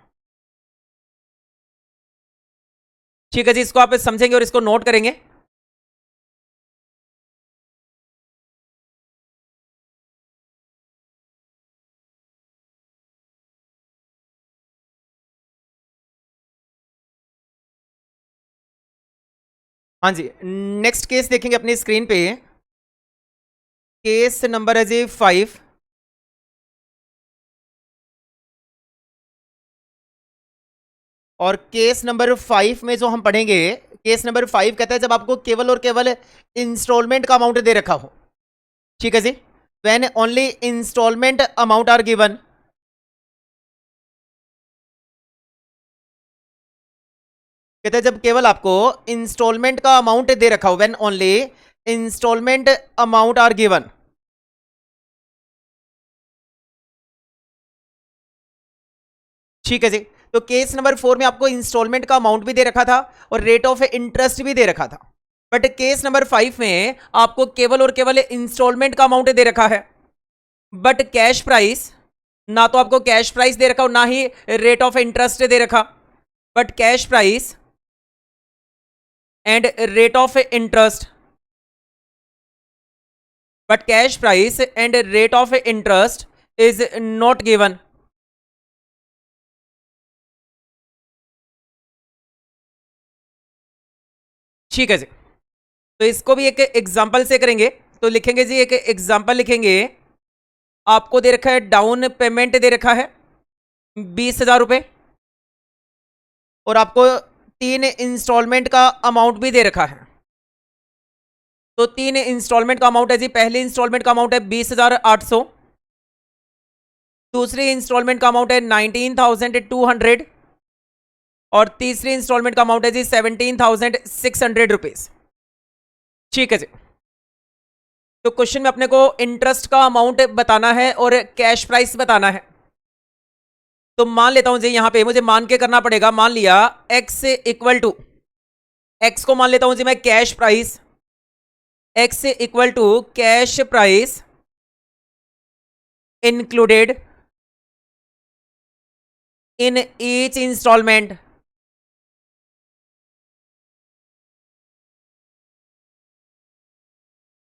ठीक है जी, इसको आप समझेंगे और इसको नोट करेंगे। हाँ जी, नेक्स्ट केस देखेंगे अपनी स्क्रीन पे। केस नंबर है जी 5। और केस नंबर 5 में जो हम पढ़ेंगे, केस नंबर 5 कहता है जब आपको केवल और केवल इंस्टॉलमेंट का अमाउंट दे रखा हो। ठीक है जी, when only instalment amount are given. कहते हैं जब केवल आपको इंस्टॉलमेंट का अमाउंट दे रखा हो, when only instalment amount are given. ठीक है जी। तो केस नंबर 4 में आपको इंस्टॉलमेंट का अमाउंट भी दे रखा था और रेट ऑफ इंटरेस्ट भी दे रखा था। बट केस नंबर 5 में आपको केवल और केवल इंस्टॉलमेंट का अमाउंट दे रखा है, बट कैश प्राइस, ना तो आपको कैश प्राइस दे रखा और ना ही रेट ऑफ इंटरेस्ट दे रखा, but cash price and rate of interest, but cash price and rate of interest is not given. ठीक है जी। तो इसको भी एक एग्जांपल से करेंगे। तो लिखेंगे जी, एक एग्जांपल लिखेंगे। आपको दे रखा है डाउन पेमेंट दे रखा है 20,000 रुपए और आपको 3 इंस्टॉलमेंट का अमाउंट भी दे रखा है। तो 3 इंस्टॉलमेंट का अमाउंट है जी। पहली इंस्टॉलमेंट का अमाउंट है 20,800, दूसरी इंस्टॉलमेंट का अमाउंट है 19,200 और तीसरी इंस्टॉलमेंट का अमाउंट है जी 17,600 रुपीज। ठीक है जी। तो क्वेश्चन में अपने को इंटरेस्ट का अमाउंट बताना है और कैश प्राइस बताना है। तो मान लेता हूं जी, यहां पे मुझे मान के करना पड़ेगा। मान लिया x इक्वल टू, x को मान लेता हूं जी मैं cash price, x equal to cash price included in each instalment.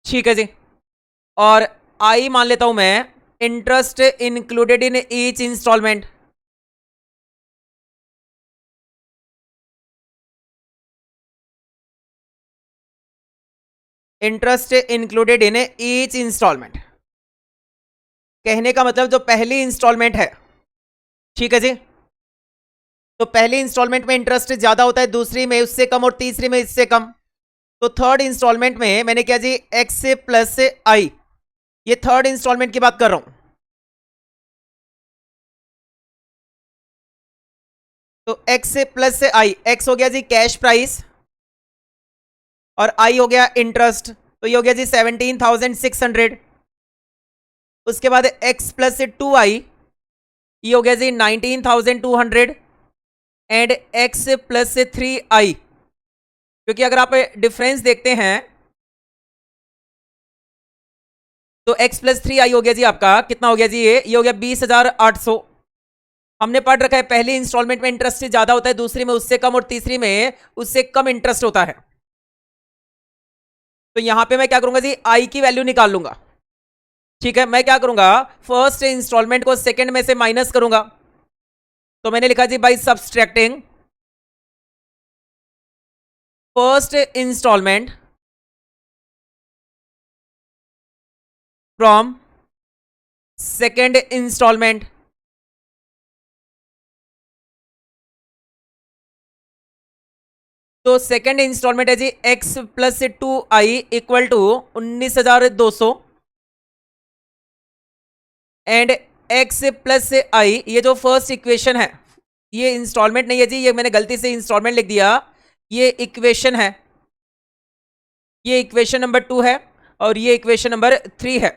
ठीक है जी। और आई मान लेता हूं मैं interest included in each instalment. Interest included in each instalment, कहने का मतलब जो पहली इंस्टॉलमेंट है, ठीक है जी, तो पहली इंस्टॉलमेंट में इंटरेस्ट ज्यादा होता है, दूसरी में उससे कम और तीसरी में इससे कम। तो थर्ड इंस्टॉलमेंट में मैंने क्या जी एक्स प्लस आई, ये थर्ड इंस्टॉलमेंट की बात कर रहा हूं। तो एक्स प्लस आई, एक्स हो गया जी कैश प्राइस और आई हो गया इंटरेस्ट, तो ये हो गया जी 17,600। उसके बाद एक्स प्लस 2i, ये हो गया जी 19,200 एंड एक्स प्लस 3i, क्योंकि अगर आप डिफरेंस देखते हैं तो x प्लस 3i हो गया जी आपका कितना हो गया जी, ये हो गया 20,800। हमने पढ़ रखा है पहली इंस्टॉलमेंट में इंटरेस्ट ज्यादा होता है, दूसरी में उससे कम और तीसरी में उससे कम इंटरेस्ट होता है। तो यहां पे मैं क्या करूंगा जी, i की वैल्यू निकाल लूंगा। ठीक है, मैं क्या करूंगा, फर्स्ट इंस्टॉलमेंट को सेकंड में से माइनस करूंगा। तो मैंने लिखा जी by subtracting first instalment from second instalment. तो सेकेंड इंस्टॉलमेंट है जी x plus 2i equal to 19,200 and x plus I, ये जो फर्स्ट इक्वेशन है, ये इंस्टॉलमेंट नहीं है जी, ये मैंने गलती से इंस्टॉलमेंट लिख दिया, ये इक्वेशन है, ये इक्वेशन नंबर 2 है और ये इक्वेशन नंबर 3 है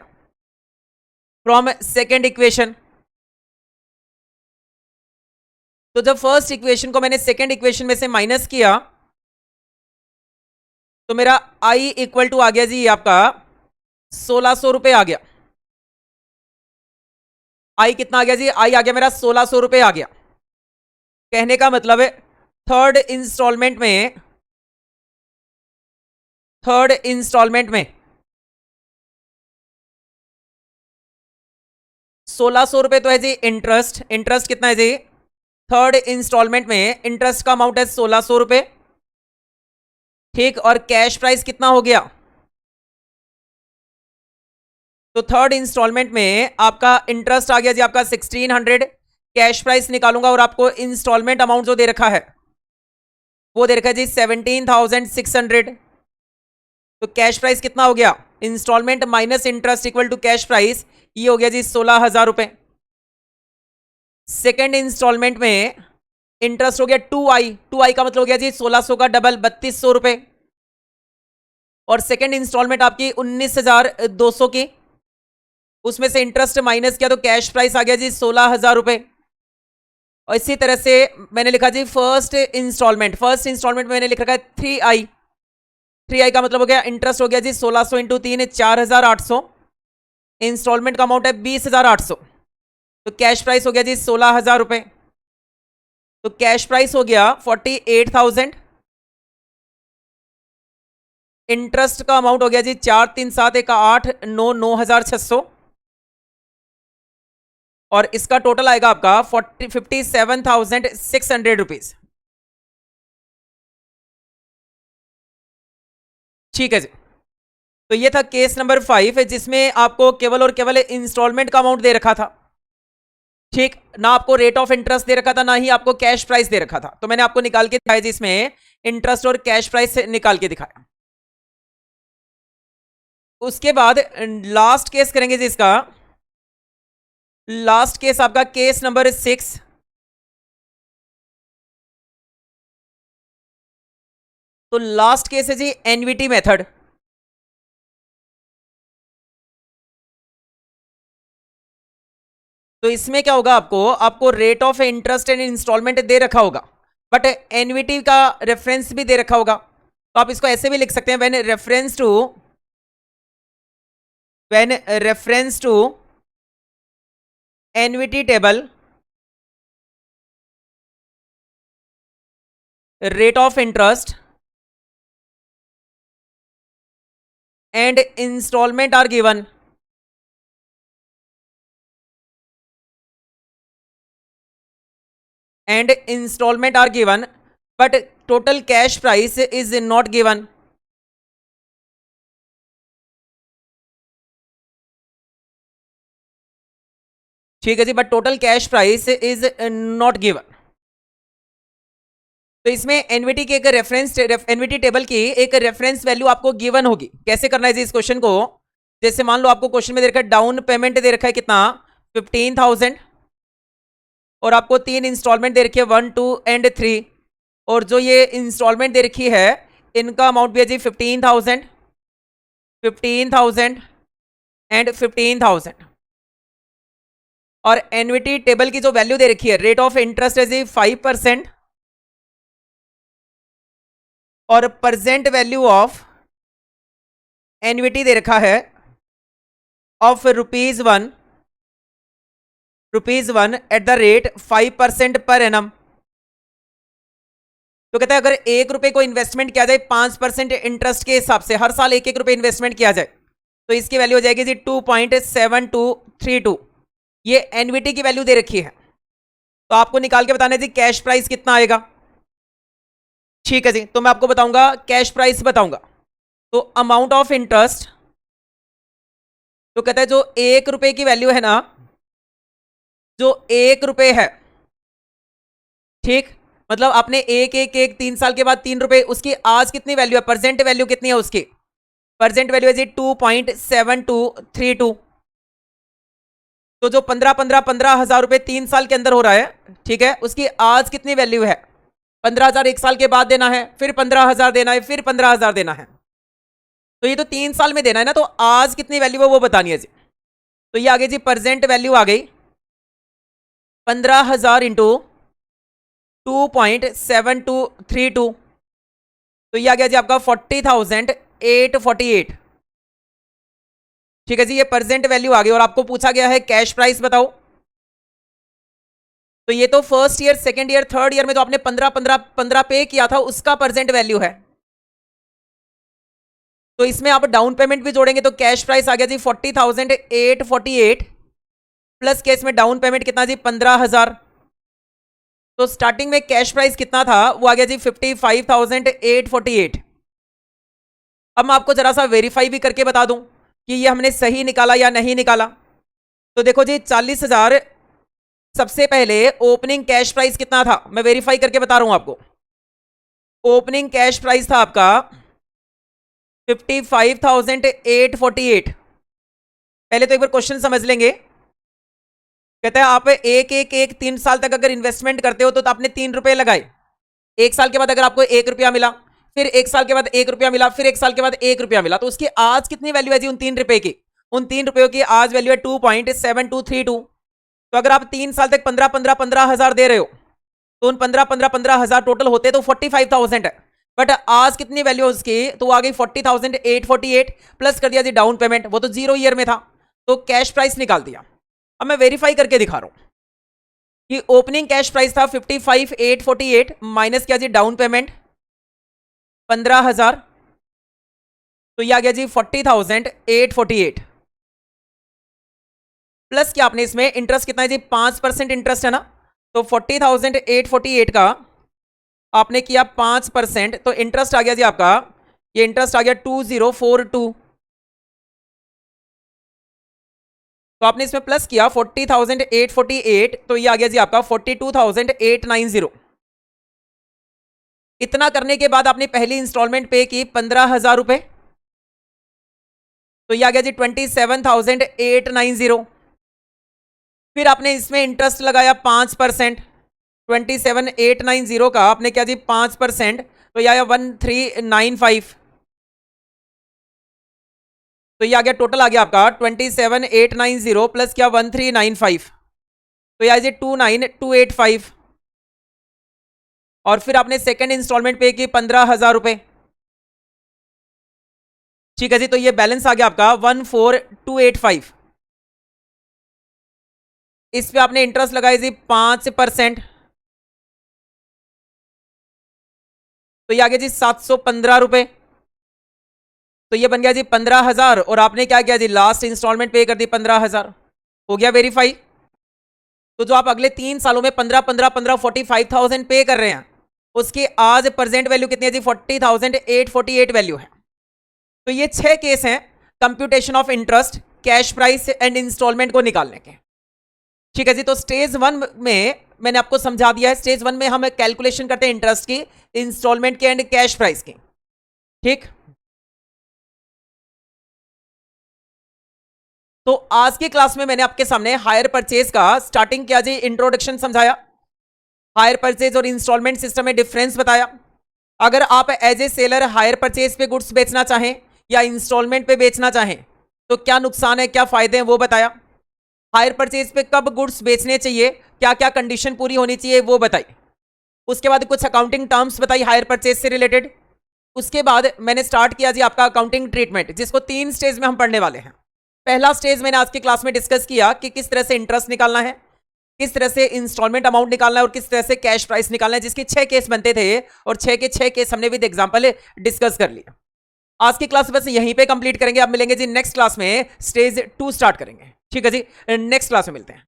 फ्रॉम सेकेंड इक्वेशन। तो जब फर्स्ट इक्वेशन को मैंने सेकेंड इक्वेशन में से माइनस किया तो मेरा i इक्वल टू आ गया जी आपका 1,600 रुपए आ गया। आई कितना आ गया जी, आई आ गया मेरा 1,600 रुपए आ गया। कहने का मतलब है थर्ड इंस्टॉलमेंट में 1,600 रुपए तो है जी इंटरेस्ट, इंटरेस्ट कितना है जी, थर्ड इंस्टॉलमेंट में इंटरेस्ट का अमाउंट है 1,600 रुपए। ठीक, और कैश प्राइस कितना हो गया, तो थर्ड इंस्टॉलमेंट में आपका इंटरेस्ट आ गया जी आपका 1,600, कैश प्राइस निकालूंगा और आपको इंस्टॉलमेंट अमाउंट जो दे रखा है वो दे रखा है जी 17,600। तो कैश प्राइस कितना हो गया, instalment minus interest equal to cash price, ये हो गया जी 16,000 रुपए। सेकेंड इंस्टॉलमेंट में इंटरेस्ट हो गया 2i का मतलब हो गया जी 1,600 का डबल 3,200 रुपए और सेकेंड इंस्टॉलमेंट आपकी 19,200 की, उसमें से इंटरेस्ट माइनस किया तो कैश प्राइस आ गया जी 16,000 रुपए। और इसी तरह से मैंने लिखा जी फर्स्ट इंस्टॉलमेंट में मैंने लिख रखा है 3i का मतलब हो गया इंटरेस्ट हो गया जी 1,600 इंटू 3 4,800, इंस्टॉलमेंट का अमाउंट है 20,800, तो कैश प्राइस हो गया जी 16,000 रुपए। तो कैश प्राइस हो गया 48,000, इंटरेस्ट का अमाउंट हो गया जी 4 3 7 1 8 9 9,600 और इसका टोटल आएगा आपका 57,600 रुपीज। ठीक है जी। तो ये था केस नंबर 5 जिसमें आपको केवल और केवल इंस्टॉलमेंट का अमाउंट दे रखा था। ठीक, ना आपको रेट ऑफ इंटरेस्ट दे रखा था, ना ही आपको कैश प्राइस दे रखा था। तो मैंने आपको निकाल के दिखाया जिसमें इंटरेस्ट और कैश प्राइस निकाल के दिखाया। उसके बाद लास्ट केस करेंगे जी इसका। लास्ट केस आपका केस नंबर 6। तो लास्ट केस है जी एनवीटी मेथड। तो इसमें क्या होगा, आपको rate of interest and instalment दे रखा होगा, बट एनवीटी का रेफरेंस भी दे रखा होगा। तो आप इसको ऐसे भी लिख सकते हैं, when reference to NVT table rate of interest and instalment are given. And instalment are given but total cash price is not given. ठीक है जी, but total cash price is not given. तो इसमें एनवीटी की एनवीटी टेबल की एक रेफरेंस वैल्यू आपको गिवन होगी। कैसे करना है जी इस क्वेश्चन को, जैसे मान लो आपको क्वेश्चन में दे रखा है डाउन पेमेंट दे रखा है कितना, 15,000, और आपको 3 इंस्टॉलमेंट दे रखी है 1, 2 एंड 3, और जो ये इंस्टॉलमेंट दे रखी है इनका अमाउंट भी है जी 15,000 एंड 15,000। और एनवीटी टेबल की जो वैल्यू दे रखी है रेट ऑफ इंटरेस्ट है जी 5%, और प्रेजेंट वैल्यू ऑफ एनवीटी दे रखा है of ₹1 at the rate 5% per annum. तो कहता है अगर ₹1 को इन्वेस्टमेंट किया जाए 5% इंटरेस्ट के हिसाब से, हर साल ₹1 इन्वेस्टमेंट किया जाए, तो इसकी वैल्यू हो जाएगी जी 2.7232। ये एनवीटी की वैल्यू दे रखी है। तो आपको निकाल के बताना है जी कैश प्राइस कितना आएगा। ठीक है जी, तो मैं आपको बताऊंगा, कैश प्राइस बताऊंगा। तो अमाउंट ऑफ इंटरेस्ट, तो कहता है जो ₹1 की वैल्यू है ना, जो ₹1 है, ठीक, मतलब आपने एक 3 साल के बाद ₹3, उसकी आज कितनी वैल्यू है, प्रेजेंट वैल्यू कितनी है उसकी, प्रेजेंट वैल्यू है जी 2.7232। तो जो 15,000 रुपए 3 साल के अंदर हो रहा है, ठीक है, उसकी आज कितनी वैल्यू है, 15,000 1 साल के बाद देना है, फिर 15,000 देना है, फिर 15,000 देना है। तो ये तो 3 साल में देना है ना, तो आज कितनी वैल्यू है वो बतानी है जी। तो ये आ गई जी प्रेजेंट वैल्यू आ गई 15,000 इंटू 2.7232। तो ये आ गया जी आपका 40,848। ठीक है जी, ये प्रेजेंट वैल्यू आ गई, और आपको पूछा गया है कैश प्राइस बताओ। तो ये तो first year, second year, third year में जो आपने 15 पे किया था उसका प्रेजेंट वैल्यू है। तो इसमें आप डाउन पेमेंट भी जोड़ेंगे तो कैश प्राइस आ गया जी 40,848, प्लस केस में डाउन पेमेंट कितना जी 15,000। तो स्टार्टिंग में कैश प्राइस कितना था, वो आ गया जी 55,848। अब मैं आपको जरा सा वेरीफाई भी करके बता दूं कि ये हमने सही निकाला या नहीं निकाला। तो देखो जी 40,000 सबसे पहले ओपनिंग कैश प्राइस कितना था, मैं वेरीफाई करके बता रहा हूं आपको। ओपनिंग कैश प्राइस था आपका 55,848। पहले तो एक बार क्वेश्चन समझ लेंगे। कहता है आप एक 3 साल तक अगर इन्वेस्टमेंट करते हो तो आपने ₹3 लगाए, 1 साल के बाद अगर आपको ₹1 मिला, फिर 1 साल के बाद ₹1 मिला, फिर 1 साल के बाद ₹1 मिला, तो उसकी आज कितनी वैल्यू है जी उन ₹3 की, उन ₹3 की आज वैल्यू है 2.7232। तो अगर आप 3 साल तक 15,000 दे रहे हो, तो उन 15,000 टोटल होते तो 45,000 है, बट आज कितनी वैल्यू है उसकी, तो आ गई 40,848, प्लस कर दिया जी डाउन पेमेंट, वो तो 0 ईयर में था, तो कैश प्राइस निकाल दिया। अब मैं वेरीफाई करके दिखा रहा हूं कि ओपनिंग कैश प्राइस था 55,848 माइनस किया जी डाउन पेमेंट 15,000, तो ये आ गया जी 40,848, प्लस क्या आपने इसमें इंटरेस्ट कितना है जी 5% इंटरेस्ट है ना, तो 40,848 का आपने किया 5%, तो इंटरेस्ट आ गया जी आपका, ये इंटरेस्ट आ गया 2042। तो आपने इसमें प्लस किया 40,848, तो ये आ गया जी आपका 42,890। इतना करने के बाद आपने पहली इंस्टॉलमेंट पे की 15,000 रुपए, तो ये आ गया जी 27,890। फिर आपने इसमें इंटरेस्ट लगाया 5%, 27,890 का आपने क्या जी 5%, तो ये आया 1395। तो ये आ गया, टोटल आ गया आपका 27,890 प्लस क्या 1395, तो ये आ जी 29,285। और फिर आपने सेकंड इंस्टॉलमेंट पे की 15,000 रुपए। ठीक है जी, तो ये बैलेंस आ गया आपका 14,285। इस पे आपने इंटरेस्ट लगाई जी 5%, तो ये आ गया जी 715 रुपए। तो ये बन गया जी 15,000, और आपने क्या किया जी लास्ट इंस्टॉलमेंट पे कर दी 15,000। हो गया वेरीफाई। तो जो आप अगले 3 सालों में 15,15,15 45,000 पे कर रहे हैं, उसकी आज प्रेजेंट वैल्यू कितनी है जी 40,848 वैल्यू है। तो ये 6 केस हैं computation of interest, cash price and instalment को निकालने के। ठीक है जी, तो स्टेज 1 में मैंने आपको समझा दिया है। स्टेज 1 में हम कैलकुलेशन करते हैं इंटरेस्ट की, इंस्टॉलमेंट की एंड कैश प्राइस की। ठीक, तो आज की क्लास में मैंने आपके सामने हायर परचेज का स्टार्टिंग किया जी, इंट्रोडक्शन समझाया, हायर परचेज और इंस्टॉलमेंट सिस्टम में डिफरेंस बताया। अगर आप as a seller hire purchase पे गुड्स बेचना चाहें या इंस्टॉलमेंट पे बेचना चाहें तो क्या नुकसान है, क्या फायदे हैं, वो बताया। हायर परचेज पे कब गुड्स बेचने चाहिए, क्या क्या कंडीशन पूरी होनी चाहिए, वो बताई। उसके बाद कुछ अकाउंटिंग टर्म्स बताई हायर परचेज से रिलेटेड। उसके बाद मैंने स्टार्ट किया जी आपका अकाउंटिंग ट्रीटमेंट, जिसको 3 स्टेज में हम पढ़ने वाले हैं। पहला स्टेज मैंने आज की क्लास में डिस्कस किया कि किस तरह से इंटरेस्ट निकालना है, किस तरह से इंस्टॉलमेंट अमाउंट निकालना है और किस तरह से कैश प्राइस निकालना है, जिसके 6 केस बनते थे और 6 के 6 केस हमने विद एग्जांपल डिस्कस कर लिया। आज की क्लास बस यहीं पे कंप्लीट करेंगे। अब मिलेंगे जी नेक्स्ट क्लास में, स्टेज 2 स्टार्ट करेंगे। ठीक है जी, नेक्स्ट क्लास में मिलते हैं।